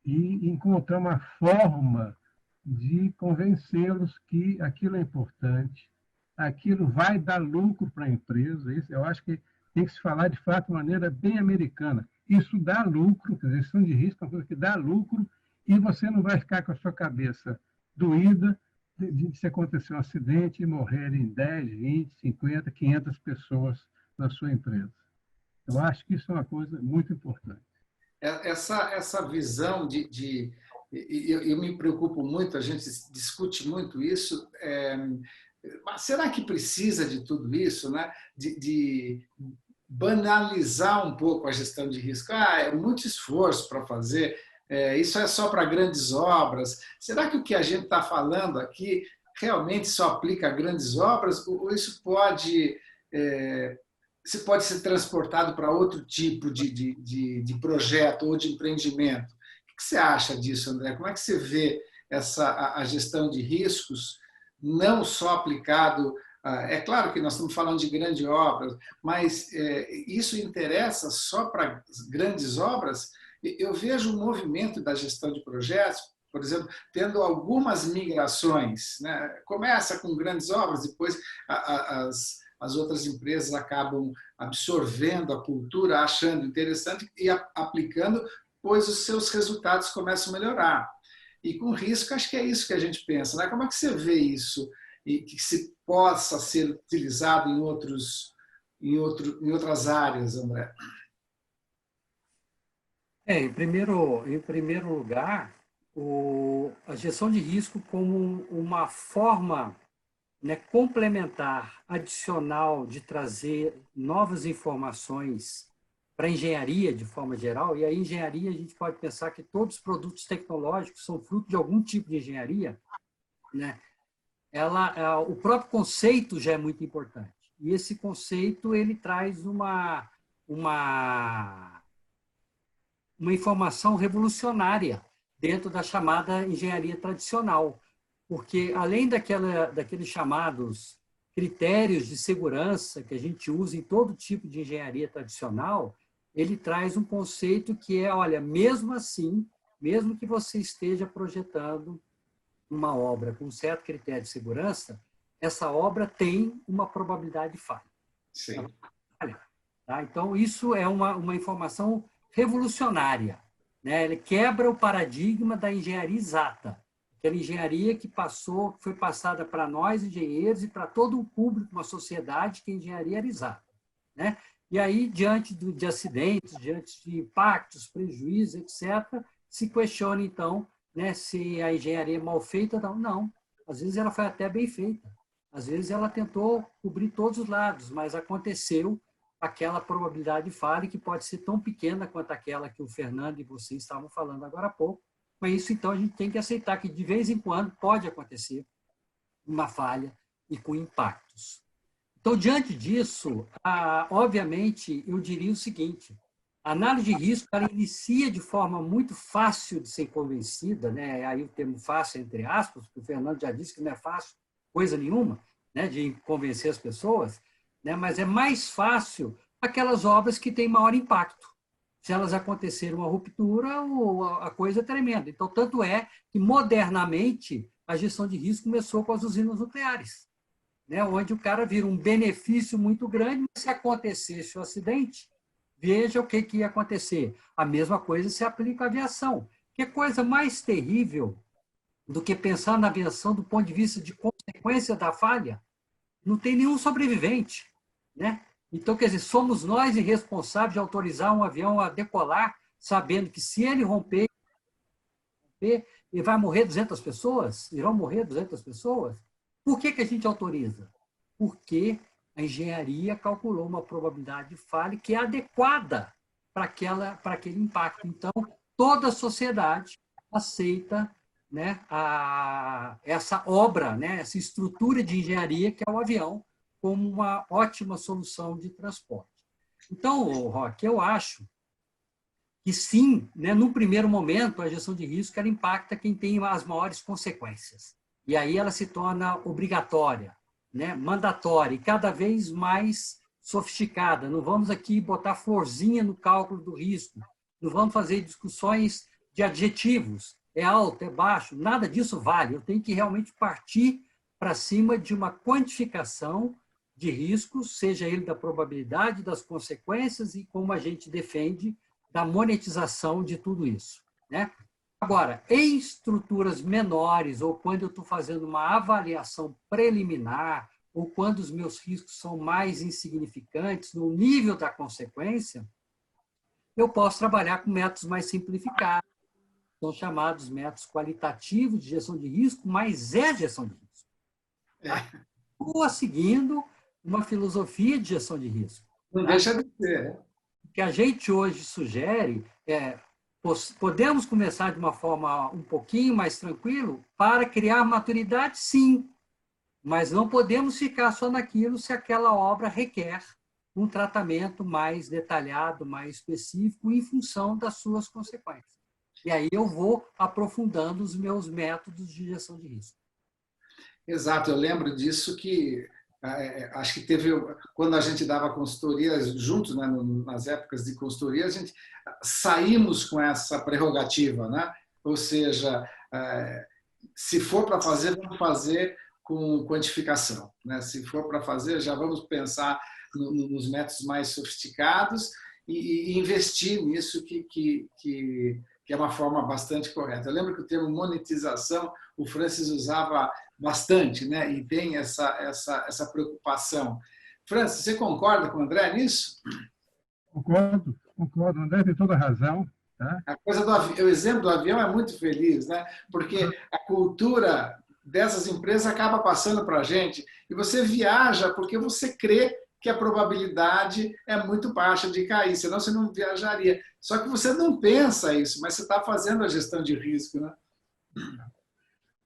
e encontrar uma forma de convencê-los que aquilo é importante, aquilo vai dar lucro para a empresa. Isso, eu acho que tem que se falar, de fato, de maneira bem americana. Isso dá lucro, quer dizer, gestão de risco é uma coisa que dá lucro, e você não vai ficar com a sua cabeça doída de se acontecer um acidente e morrerem 10, 20, 50, 500 pessoas na sua empresa. Eu acho que isso é uma coisa muito importante. Essa visão eu me preocupo muito, a gente discute muito isso, mas será que precisa de tudo isso, né? De banalizar um pouco a gestão de risco? É muito esforço para fazer, isso é só para grandes obras. Será que o que a gente está falando aqui realmente só aplica a grandes obras, ou isso pode ser transportado para outro tipo de projeto ou de empreendimento? O que você acha disso, André? Como é que você vê a gestão de riscos, não só aplicado... É claro que nós estamos falando de grandes obras, mas isso interessa só para grandes obras? Eu vejo um movimento da gestão de projetos, por exemplo, tendo algumas migrações, né? Começa com grandes obras, depois as outras empresas acabam absorvendo a cultura, achando interessante e aplicando depois os seus resultados começam a melhorar. E com risco, acho que é isso que a gente pensa, né? Como é que você vê isso e que se possa ser utilizado em outras áreas, André? Em primeiro lugar, a gestão de risco como uma forma, né, complementar, adicional de trazer novas informações para a engenharia de forma geral. E a engenharia, a gente pode pensar que todos os produtos tecnológicos são fruto de algum tipo de engenharia, né? O próprio conceito já é muito importante. E esse conceito ele traz uma informação revolucionária dentro da chamada engenharia tradicional. Porque, além daqueles chamados critérios de segurança que a gente usa em todo tipo de engenharia tradicional, ele traz um conceito que é, olha, mesmo assim, mesmo que você esteja projetando uma obra com um certo critério de segurança, essa obra tem uma probabilidade de falha. Sim. Tá? Então, isso é uma informação revolucionária, né? Ele quebra o paradigma da engenharia exata, aquela engenharia que foi passada para nós, engenheiros, e para todo o público, uma sociedade, que a engenharia era exata, né? E aí, diante de acidentes, diante de impactos, prejuízos, etc., se questiona, então, né, se a engenharia é mal feita ou não. Não, às vezes ela foi até bem feita. Às vezes ela tentou cobrir todos os lados, mas aconteceu aquela probabilidade de falha que pode ser tão pequena quanto aquela que o Fernando e você estavam falando agora há pouco. Mas isso, então, a gente tem que aceitar que, de vez em quando, pode acontecer uma falha e com impactos. Então, diante disso, obviamente, eu diria o seguinte: a análise de risco ela inicia de forma muito fácil de ser convencida, né? Aí o termo fácil, entre aspas, porque o Fernando já disse que não é fácil coisa nenhuma, né, de convencer as pessoas, né? Mas é mais fácil aquelas obras que têm maior impacto. Se elas acontecerem uma ruptura, a coisa é tremenda. Então, tanto é que, modernamente, a gestão de risco começou com as usinas nucleares, né, onde o cara vira um benefício muito grande, mas se acontecesse o acidente, veja o que ia acontecer. A mesma coisa se aplica à aviação. Que coisa mais terrível do que pensar na aviação do ponto de vista de consequência da falha? Não tem nenhum sobrevivente, né? Então, quer dizer, somos nós irresponsáveis de autorizar um avião a decolar, sabendo que, se ele romper, ele vai morrer 200 pessoas? Irão morrer 200 pessoas? Por que a gente autoriza? Porque a engenharia calculou uma probabilidade de falha que é adequada para aquele impacto. Então, toda a sociedade aceita, né, essa obra, né, essa estrutura de engenharia que é o avião, como uma ótima solução de transporte. Então, Roque, eu acho que sim, né, no primeiro momento, a gestão de risco ela impacta quem tem as maiores consequências. E aí ela se torna obrigatória, né, mandatória e cada vez mais sofisticada. Não vamos aqui botar florzinha no cálculo do risco, não vamos fazer discussões de adjetivos, é alto, é baixo, nada disso vale. Eu tenho que realmente partir para cima de uma quantificação de riscos, seja ele da probabilidade, das consequências e, como a gente defende, da monetização de tudo isso, né? Agora, em estruturas menores, ou quando eu estou fazendo uma avaliação preliminar, ou quando os meus riscos são mais insignificantes no nível da consequência, eu posso trabalhar com métodos mais simplificados, são chamados métodos qualitativos de gestão de risco, mas é gestão de risco. Tá? Ou seguindo uma filosofia de gestão de risco. Não deixa de ser. O que a gente hoje sugere podemos começar de uma forma um pouquinho mais tranquilo para criar maturidade, sim, mas não podemos ficar só naquilo se aquela obra requer um tratamento mais detalhado, mais específico, em função das suas consequências. E aí eu vou aprofundando os meus métodos de gestão de risco. Exato, eu lembro disso que acho que teve, quando a gente dava consultoria juntos, né, nas épocas de consultoria, a gente saímos com essa prerrogativa, né? Ou seja, se for para fazer, vamos fazer com quantificação, né? Se for para fazer, já vamos pensar nos métodos mais sofisticados e investir nisso que é uma forma bastante correta. Eu lembro que o termo monetização o Francis usava bastante, né? E tem essa preocupação. Francis, você concorda com o André nisso? Concordo. O André tem toda a razão. Tá? A coisa o exemplo do avião é muito feliz, né? Porque a cultura dessas empresas acaba passando para a gente e você viaja porque você crê que a probabilidade é muito baixa de cair, senão você não viajaria. Só que você não pensa isso, mas você está fazendo a gestão de risco, né?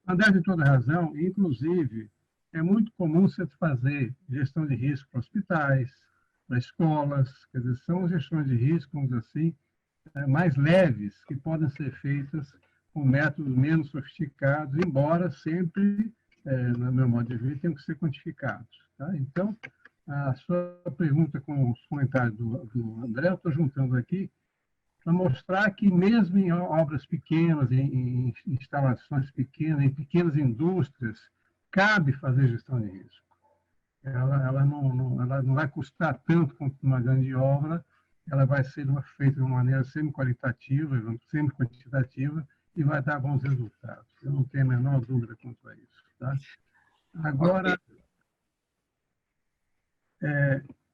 André tem toda a razão. Inclusive, é muito comum você fazer gestão de risco para hospitais, para escolas, quer dizer, são gestões de risco, vamos dizer assim, mais leves, que podem ser feitas com métodos menos sofisticados, embora sempre, no meu modo de ver, tenham que ser quantificados. Tá? Então, a sua pergunta com os comentários do André, eu estou juntando aqui para mostrar que mesmo em obras pequenas, em instalações pequenas, em pequenas indústrias, cabe fazer gestão de risco. Ela não vai custar tanto quanto uma grande obra, ela vai ser feita de uma maneira semi-qualitativa, semi-quantitativa, e vai dar bons resultados. Eu não tenho a menor dúvida quanto a isso. Tá? Agora,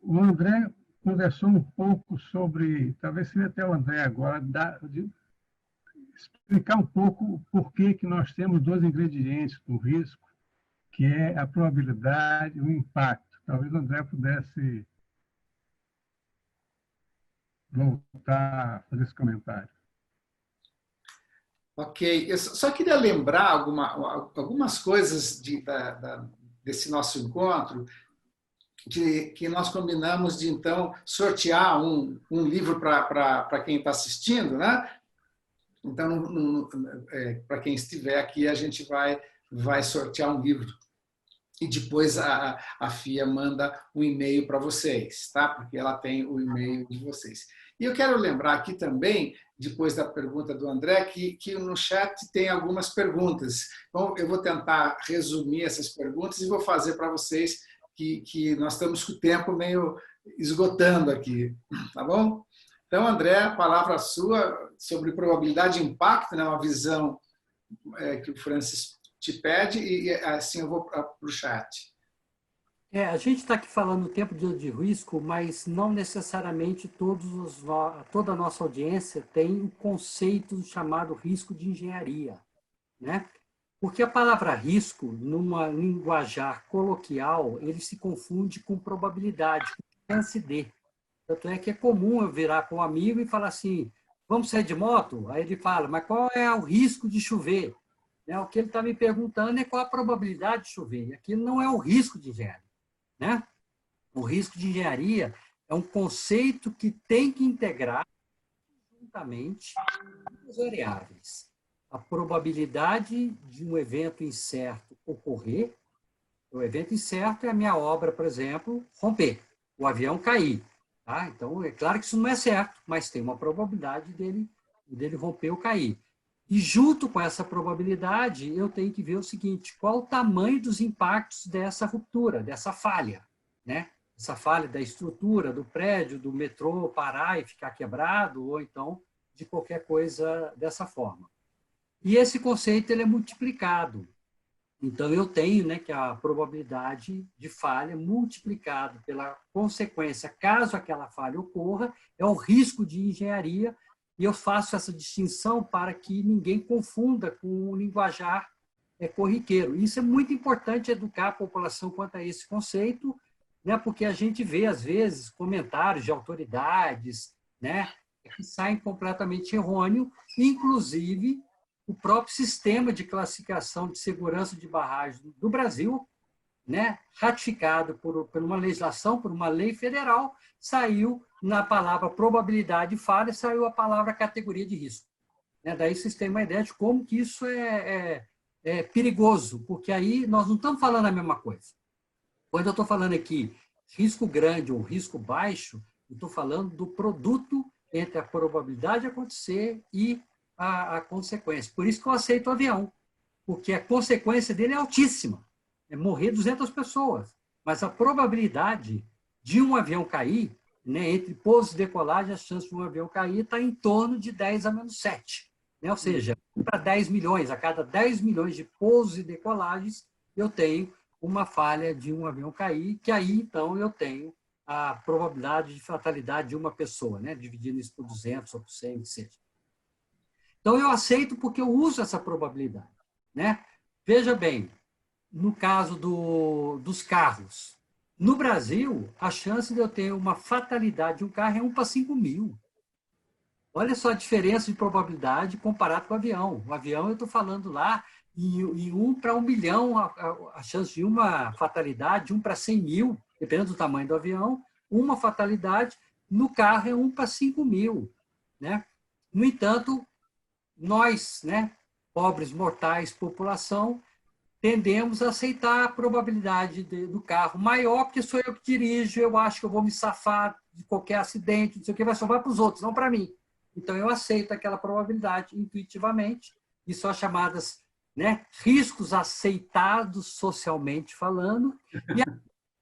o André conversou um pouco sobre, talvez seja até o André agora, explicar um pouco por que nós temos dois ingredientes do risco, que é a probabilidade e o impacto. Talvez o André pudesse voltar a fazer esse comentário. Ok, eu só queria lembrar algumas coisas desse nosso encontro, que nós combinamos de, então, sortear um livro para quem está assistindo, né? Então, para quem estiver aqui, a gente vai sortear um livro. E depois a FIA manda um e-mail para vocês, tá? Porque ela tem o e-mail de vocês. E eu quero lembrar aqui também, depois da pergunta do André, que no chat tem algumas perguntas. Então, eu vou tentar resumir essas perguntas e vou fazer para vocês, que nós estamos com o tempo meio esgotando aqui, tá bom? Então, André, a palavra sua sobre probabilidade e impacto, né? Uma visão que o Francis te pede, e assim eu vou para o chat. A gente está aqui falando no tempo de risco, mas não necessariamente toda a nossa audiência tem um conceito chamado risco de engenharia, né? Porque a palavra risco, numa linguajar coloquial, ele se confunde com probabilidade, com chance de. Tanto é que é comum eu virar para um amigo e falar assim, vamos sair de moto? Aí ele fala, mas qual é o risco de chover? O que ele está me perguntando é qual a probabilidade de chover. E aquilo não é o risco de engenharia, né? O risco de engenharia é um conceito que tem que integrar juntamente as variáveis. A probabilidade de um evento incerto ocorrer. O evento incerto é a minha obra, por exemplo, romper, o avião cair. Tá? Então, é claro que isso não é certo, mas tem uma probabilidade dele romper ou cair. E junto com essa probabilidade, eu tenho que ver o seguinte, qual o tamanho dos impactos dessa ruptura, dessa falha, né? Essa falha da estrutura, do prédio, do metrô parar e ficar quebrado, ou então de qualquer coisa dessa forma. E esse conceito ele é multiplicado. Então, eu tenho, né, que a probabilidade de falha multiplicado pela consequência, caso aquela falha ocorra, é o risco de engenharia. E eu faço essa distinção para que ninguém confunda com o linguajar corriqueiro. Isso é muito importante educar a população quanto a esse conceito, né? Porque a gente vê, às vezes, comentários de autoridades, né, que saem completamente errôneos, inclusive o próprio sistema de classificação de segurança de barragem do Brasil, né, ratificado por uma legislação, por uma lei federal, saiu na palavra probabilidade de falha, saiu a palavra categoria de risco. Daí vocês têm uma ideia de como que isso é perigoso, porque aí nós não estamos falando a mesma coisa. Quando eu estou falando aqui risco grande ou risco baixo, eu estou falando do produto entre a probabilidade de acontecer e a consequência. Por isso que eu aceito o avião, porque a consequência dele é altíssima. É morrer 200 pessoas. Mas a probabilidade de um avião cair né, entre pouso e decolagem, a chance de um avião cair está em torno de 10 a menos 7. Né? Ou seja, para 10 milhões, a cada 10 milhões de pousos e decolagens, eu tenho uma falha de um avião cair, que aí, então, eu tenho a probabilidade de fatalidade de uma pessoa, né? Dividindo isso por 200 ou por 100, que seja. Então, eu aceito porque eu uso essa probabilidade. Né? Veja bem, no caso dos carros, no Brasil, a chance de eu ter uma fatalidade de um carro é 1 para 5.000. Olha só a diferença de probabilidade comparado com o avião. O avião, eu estou falando lá, em 1 para 1 milhão, a chance de uma fatalidade, 1 para 100 mil, dependendo do tamanho do avião, uma fatalidade. No carro é 1 para 5.000. Né? No entanto, nós, né, pobres mortais, população, tendemos a aceitar a probabilidade do carro maior, porque sou eu que dirijo, eu acho que eu vou me safar de qualquer acidente, não sei o que, vai sobrar para os outros, não para mim. Então, eu aceito aquela probabilidade intuitivamente, e são as chamadas, né, riscos aceitados socialmente falando,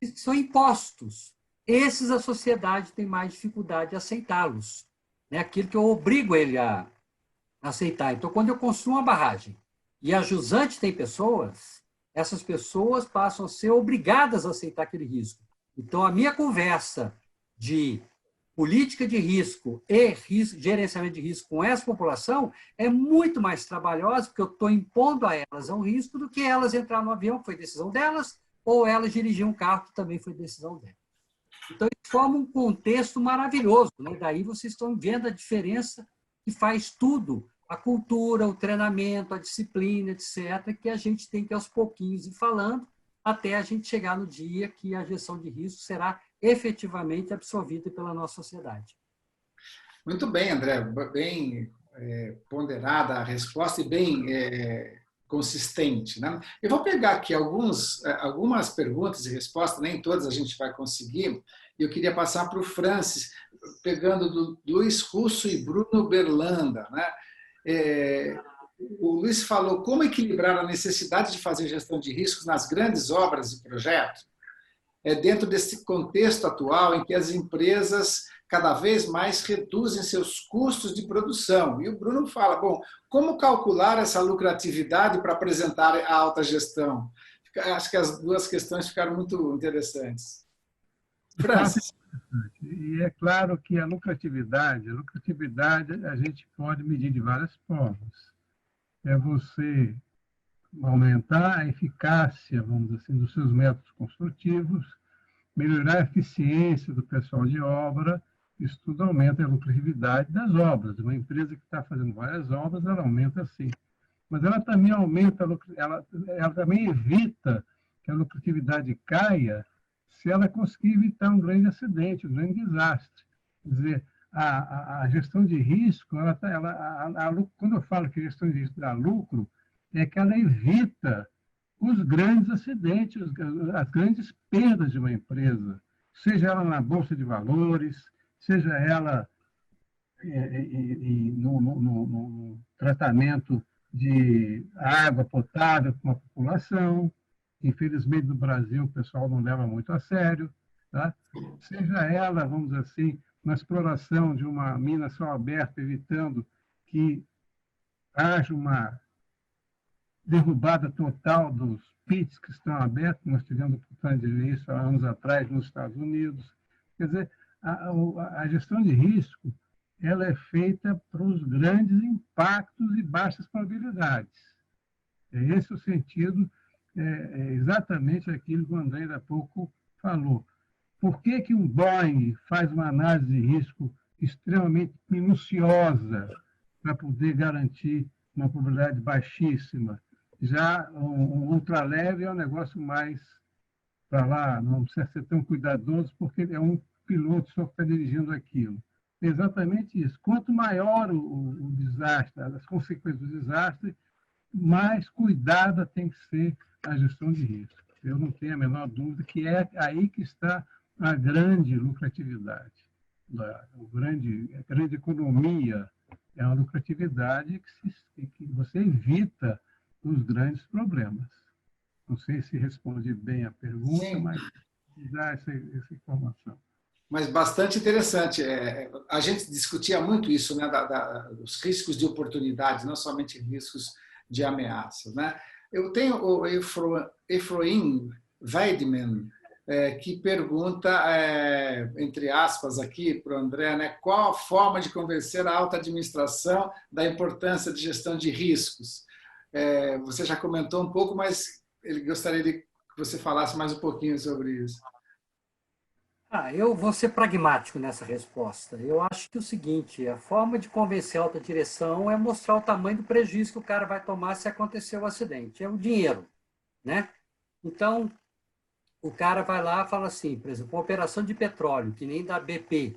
e são impostos. Esses a sociedade tem mais dificuldade de aceitá-los. Né? Aquilo que eu obrigo ele a aceitar. Então, quando eu construo uma barragem e a jusante tem pessoas, essas pessoas passam a ser obrigadas a aceitar aquele risco. Então, a minha conversa de política de risco e gerenciamento de risco com essa população é muito mais trabalhosa, porque eu estou impondo a elas um risco do que elas entrar no avião, que foi decisão delas, ou elas dirigir um carro, que também foi decisão delas. Então, isso forma um contexto maravilhoso. Né? Daí vocês estão vendo a diferença que faz tudo, a cultura, o treinamento, a disciplina, etc., que a gente tem que, aos pouquinhos, ir falando, até a gente chegar no dia que a gestão de risco será efetivamente absorvida pela nossa sociedade. Muito bem, André. Bem ponderada a resposta e bem consistente. Né? Eu vou pegar aqui algumas perguntas e respostas, nem todas a gente vai conseguir, e eu queria passar para o Francis, pegando do Luiz Russo e Bruno Berlanda. Né? O Luiz falou como equilibrar a necessidade de fazer gestão de riscos nas grandes obras e projetos, dentro desse contexto atual em que as empresas cada vez mais reduzem seus custos de produção. E o Bruno fala, bom, como calcular essa lucratividade para apresentar a alta gestão? Acho que as duas questões ficaram muito interessantes. Francis. E é claro que a lucratividade a gente pode medir de várias formas. É você aumentar a eficácia, vamos dizer assim, dos seus métodos construtivos, melhorar a eficiência do pessoal de obra, isso tudo aumenta a lucratividade das obras. Uma empresa que está fazendo várias obras, ela aumenta sim. Mas ela também aumenta, ela também evita que a lucratividade caia se ela conseguir evitar um grande acidente, um grande desastre. Quer dizer, a gestão de risco, quando eu falo que a gestão de risco dá lucro, é que ela evita os grandes acidentes, as grandes perdas de uma empresa, seja ela na Bolsa de Valores, seja ela no tratamento de água potável para uma população. Infelizmente, no Brasil, o pessoal não leva muito a sério. Tá? Seja ela, vamos dizer assim, na exploração de uma mina a céu aberto, evitando que haja uma derrubada total dos pits que estão abertos. Nós tivemos a oportunidade de ver isso há anos atrás nos Estados Unidos. Quer dizer, a gestão de risco ela é feita para os grandes impactos e baixas probabilidades. É esse o sentido, exatamente aquilo que o André há pouco falou. Por que um Boeing faz uma análise de risco extremamente minuciosa para poder garantir uma probabilidade baixíssima? Já um ultraleve é um negócio mais para lá, não precisa ser tão cuidadoso, porque é um piloto só que está dirigindo aquilo. É exatamente isso. Quanto maior o desastre, as consequências do desastre, mais cuidada tem que ser a gestão de risco. Eu não tenho a menor dúvida que é aí que está a grande lucratividade. A grande economia é uma lucratividade que você evita os grandes problemas. Não sei se respondi bem a pergunta, Sim. mas dá essa informação. Mas bastante interessante. A gente discutia muito isso, né, dos riscos de oportunidade, não somente riscos de ameaças, né? Eu tenho o Efroim Weidman, que pergunta, entre aspas aqui para o André, né, qual a forma de convencer a alta administração da importância de gestão de riscos? Você já comentou um pouco, mas ele gostaria que você falasse mais um pouquinho sobre isso. Eu vou ser pragmático nessa resposta. Eu acho que é o seguinte, a forma de convencer a alta direção é mostrar o tamanho do prejuízo que o cara vai tomar se acontecer o acidente. É o dinheiro, né? Então, o cara vai lá e fala assim, por exemplo, uma operação de petróleo, que nem da BP,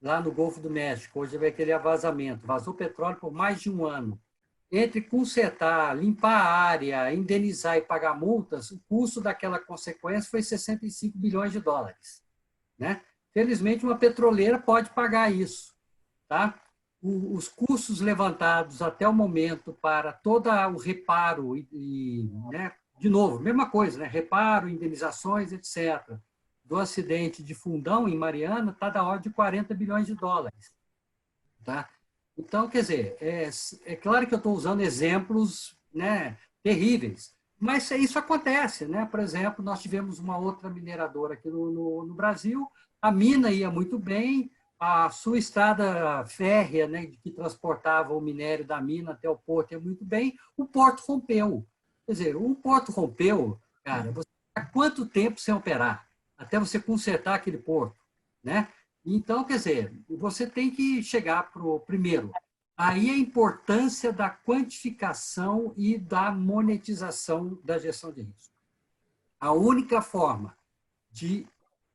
lá no Golfo do México, hoje vai aquele vazamento, vazou petróleo por mais de um ano. Entre consertar, limpar a área, indenizar e pagar multas, o custo daquela consequência foi 65 bilhões de dólares. Né? Felizmente, uma petroleira pode pagar isso. Tá? Os custos levantados até o momento para todo o reparo, né? De novo, mesma coisa, né? Reparo, indenizações, etc., do acidente de Fundão, em Mariana, está da ordem de 40 bilhões de dólares. Tá? Então, quer dizer, é claro que eu estou usando exemplos, né, terríveis, mas isso acontece, né? Por exemplo, nós tivemos uma outra mineradora aqui no Brasil, a mina ia muito bem, a sua estrada férrea, né, que transportava o minério da mina até o porto ia muito bem, o porto rompeu. Quer dizer, o porto rompeu, cara, você está quanto tempo sem operar? Até você consertar aquele porto, né? Então, quer dizer, você tem que chegar para o primeiro. Aí a importância da quantificação e da monetização da gestão de risco. A única forma de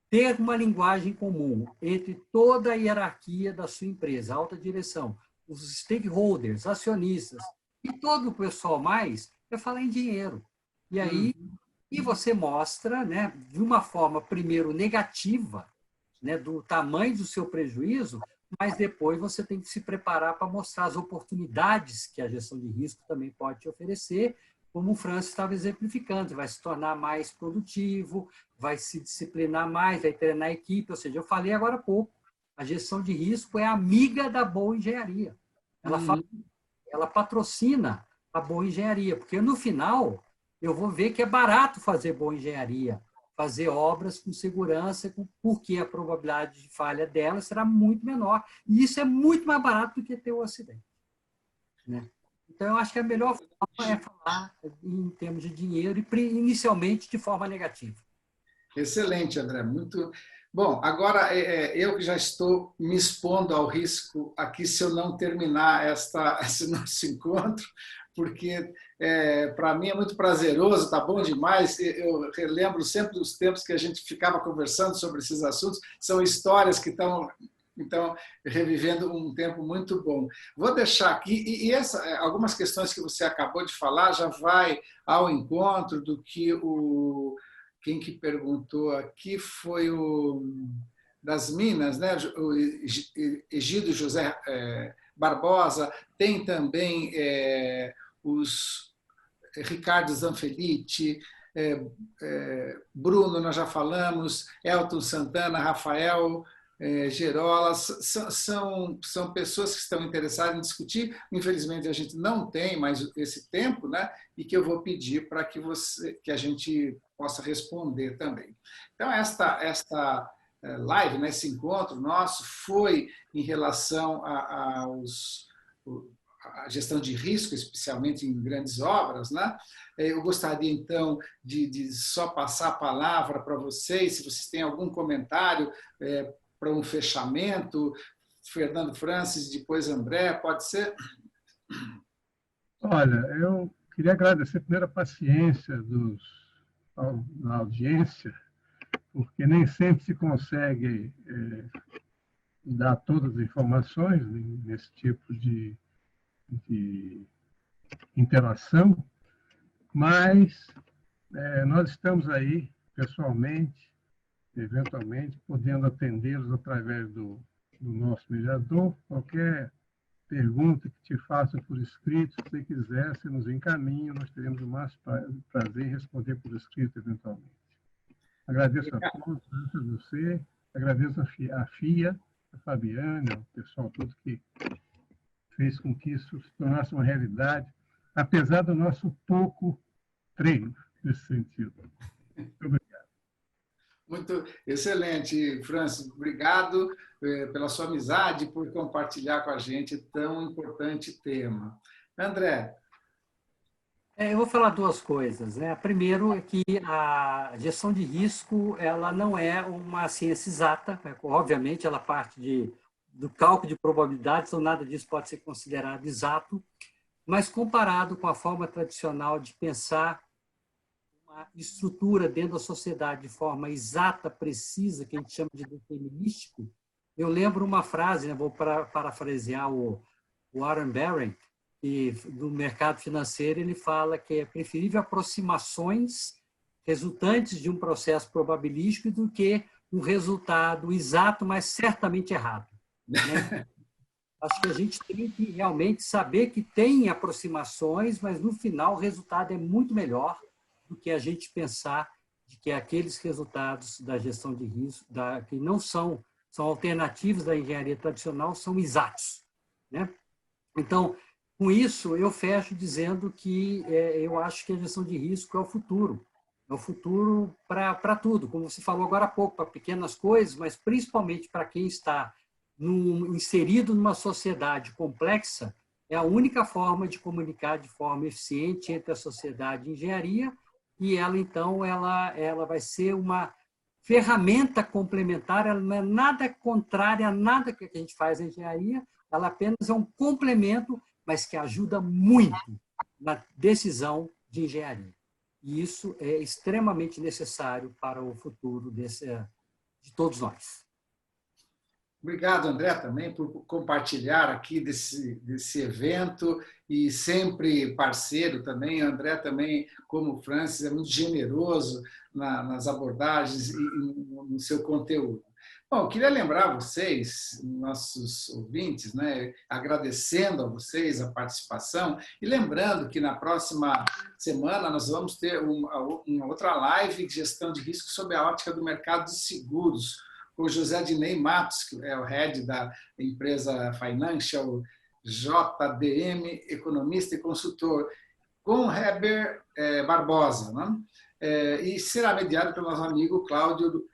ter uma linguagem comum entre toda a hierarquia da sua empresa, a alta direção, os stakeholders, acionistas e todo o pessoal mais, é falar em dinheiro. E aí e você mostra, né, de uma forma, primeiro, negativa, né, do tamanho do seu prejuízo, mas depois você tem que se preparar para mostrar as oportunidades que a gestão de risco também pode te oferecer, como o Francis estava exemplificando, vai se tornar mais produtivo, vai se disciplinar mais, vai treinar a equipe, ou seja, eu falei agora há pouco, a gestão de risco é amiga da boa engenharia. Ela patrocina a boa engenharia, porque no final eu vou ver que é barato fazer boa engenharia, fazer obras com segurança, porque a probabilidade de falha dela será muito menor. E isso é muito mais barato do que ter o acidente. Né? Então, eu acho que a melhor forma é falar em termos de dinheiro, e inicialmente de forma negativa. Excelente, André. Muito bom. Agora, eu que já estou me expondo ao risco aqui se eu não terminar esse nosso encontro, porque para mim é muito prazeroso, está bom demais. Eu relembro sempre dos tempos que a gente ficava conversando sobre esses assuntos. São histórias que estão revivendo um tempo muito bom. Vou deixar aqui, algumas questões que você acabou de falar já vai ao encontro do que quem que perguntou aqui foi o das Minas, né? O Egidio José Barbosa, tem também os Ricardo Zanfelitti, Bruno, nós já falamos, Elton Santana, Rafael Gerola, são pessoas que estão interessadas em discutir. Infelizmente, a gente não tem mais esse tempo, né? E que eu vou pedir para que a gente possa responder também. Então, esta live, né, esse encontro nosso, foi em relação à gestão de risco, especialmente em grandes obras, né? Eu gostaria, então, de só passar a palavra para vocês, se vocês têm algum comentário para um fechamento. Fernando Francis, depois André, pode ser? Olha, eu queria agradecer primeiro a paciência da audiência, porque nem sempre se consegue dar todas as informações nesse tipo de interação, mas nós estamos aí, pessoalmente, eventualmente, podendo atendê-los através do nosso mediador. Qualquer pergunta que te faça por escrito, se você quiser, se nos encaminha, nós teremos o máximo prazer em responder por escrito, eventualmente. Agradeço a todos, agradeço a você, Agradeço a FIA, a Fabiana, o pessoal todo que fez com que isso se tornasse uma realidade, apesar do nosso pouco treino nesse sentido. Muito obrigado. Muito excelente, Francis. Obrigado pela sua amizade, por compartilhar com a gente tão importante tema. André. Eu vou falar duas coisas, né? Primeiro é que a gestão de risco ela não é uma ciência exata, né? Obviamente ela parte do cálculo de probabilidades, então nada disso pode ser considerado exato, mas comparado com a forma tradicional de pensar uma estrutura dentro da sociedade de forma exata, precisa, que a gente chama de determinístico, eu lembro uma frase, né? Vou parafrasear o Warren Barron, e do mercado financeiro ele fala que é preferível aproximações resultantes de um processo probabilístico do que um resultado exato, mas certamente errado, né? Acho que a gente tem que realmente saber que tem aproximações, mas no final o resultado é muito melhor do que a gente pensar de que aqueles resultados da gestão de risco, que não são alternativos da engenharia tradicional, são exatos, né? Então, com isso, eu fecho dizendo que eu acho que a gestão de risco é o futuro. É o futuro para tudo, como você falou agora há pouco, para pequenas coisas, mas principalmente para quem está inserido numa sociedade complexa, é a única forma de comunicar de forma eficiente entre a sociedade e a engenharia, e ela, então, ela vai ser uma ferramenta complementar, ela não é nada contrária a nada que a gente faz na engenharia, ela apenas é um complemento, mas que ajuda muito na decisão de engenharia. E isso é extremamente necessário para o futuro de todos nós. Obrigado, André, também por compartilhar aqui desse evento e sempre parceiro também. André também, como o Francis, é muito generoso nas abordagens e no seu conteúdo. Bom, eu queria lembrar vocês, nossos ouvintes, né, agradecendo a vocês a participação e lembrando que na próxima semana nós vamos ter uma outra live de gestão de risco sob a ótica do mercado de seguros, com o José Dinei Matos, que é o head da empresa Financial JDM, economista e consultor, com o Heber Barbosa, né? E será mediado pelo nosso amigo Cláudio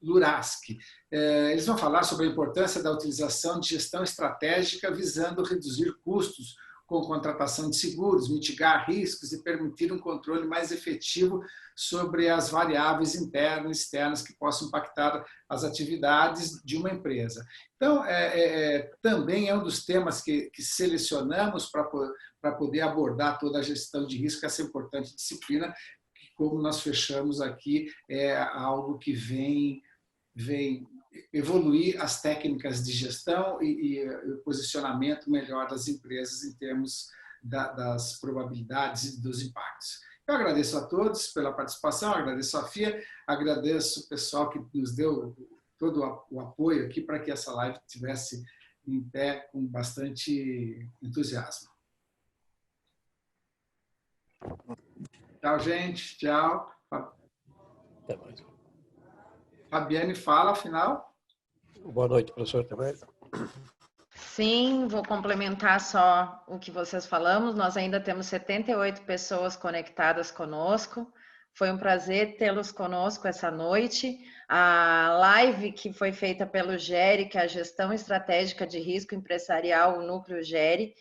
Luraski. Eles vão falar sobre a importância da utilização de gestão estratégica visando reduzir custos com contratação de seguros, mitigar riscos e permitir um controle mais efetivo sobre as variáveis internas e externas que possam impactar as atividades de uma empresa. Então, também é um dos temas que selecionamos para poder abordar toda a gestão de risco, essa importante disciplina, que, como nós fechamos aqui, é algo que vem evoluir as técnicas de gestão e o posicionamento melhor das empresas em termos das probabilidades e dos impactos. Eu agradeço a todos pela participação, agradeço a FIA, agradeço o pessoal que nos deu todo o apoio aqui para que essa live estivesse em pé com bastante entusiasmo. Tchau, gente. Tchau. Até mais. Fabiane, fala, afinal. Boa noite, professor. Até mais. Sim, vou complementar só o que vocês falamos. Nós ainda temos 78 pessoas conectadas conosco. Foi um prazer tê-los conosco essa noite. A live que foi feita pelo GERI, que é a Gestão Estratégica de Risco Empresarial, o Núcleo GERI,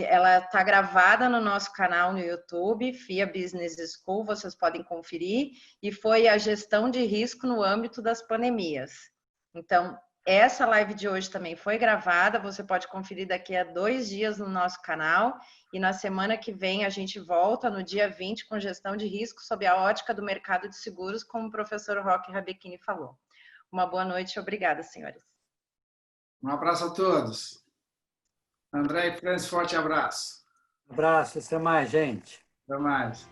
ela está gravada no nosso canal no YouTube, FIA Business School, vocês podem conferir, e foi a gestão de risco no âmbito das pandemias. Então, essa live de hoje também foi gravada, você pode conferir daqui a 2 dias no nosso canal, e na semana que vem a gente volta, no dia 20, com gestão de risco sob a ótica do mercado de seguros, como o professor Roque Rabechini falou. Uma boa noite e obrigada, senhores. Um abraço a todos. André e Francis, forte abraço. Abraço, até mais, gente. Até mais.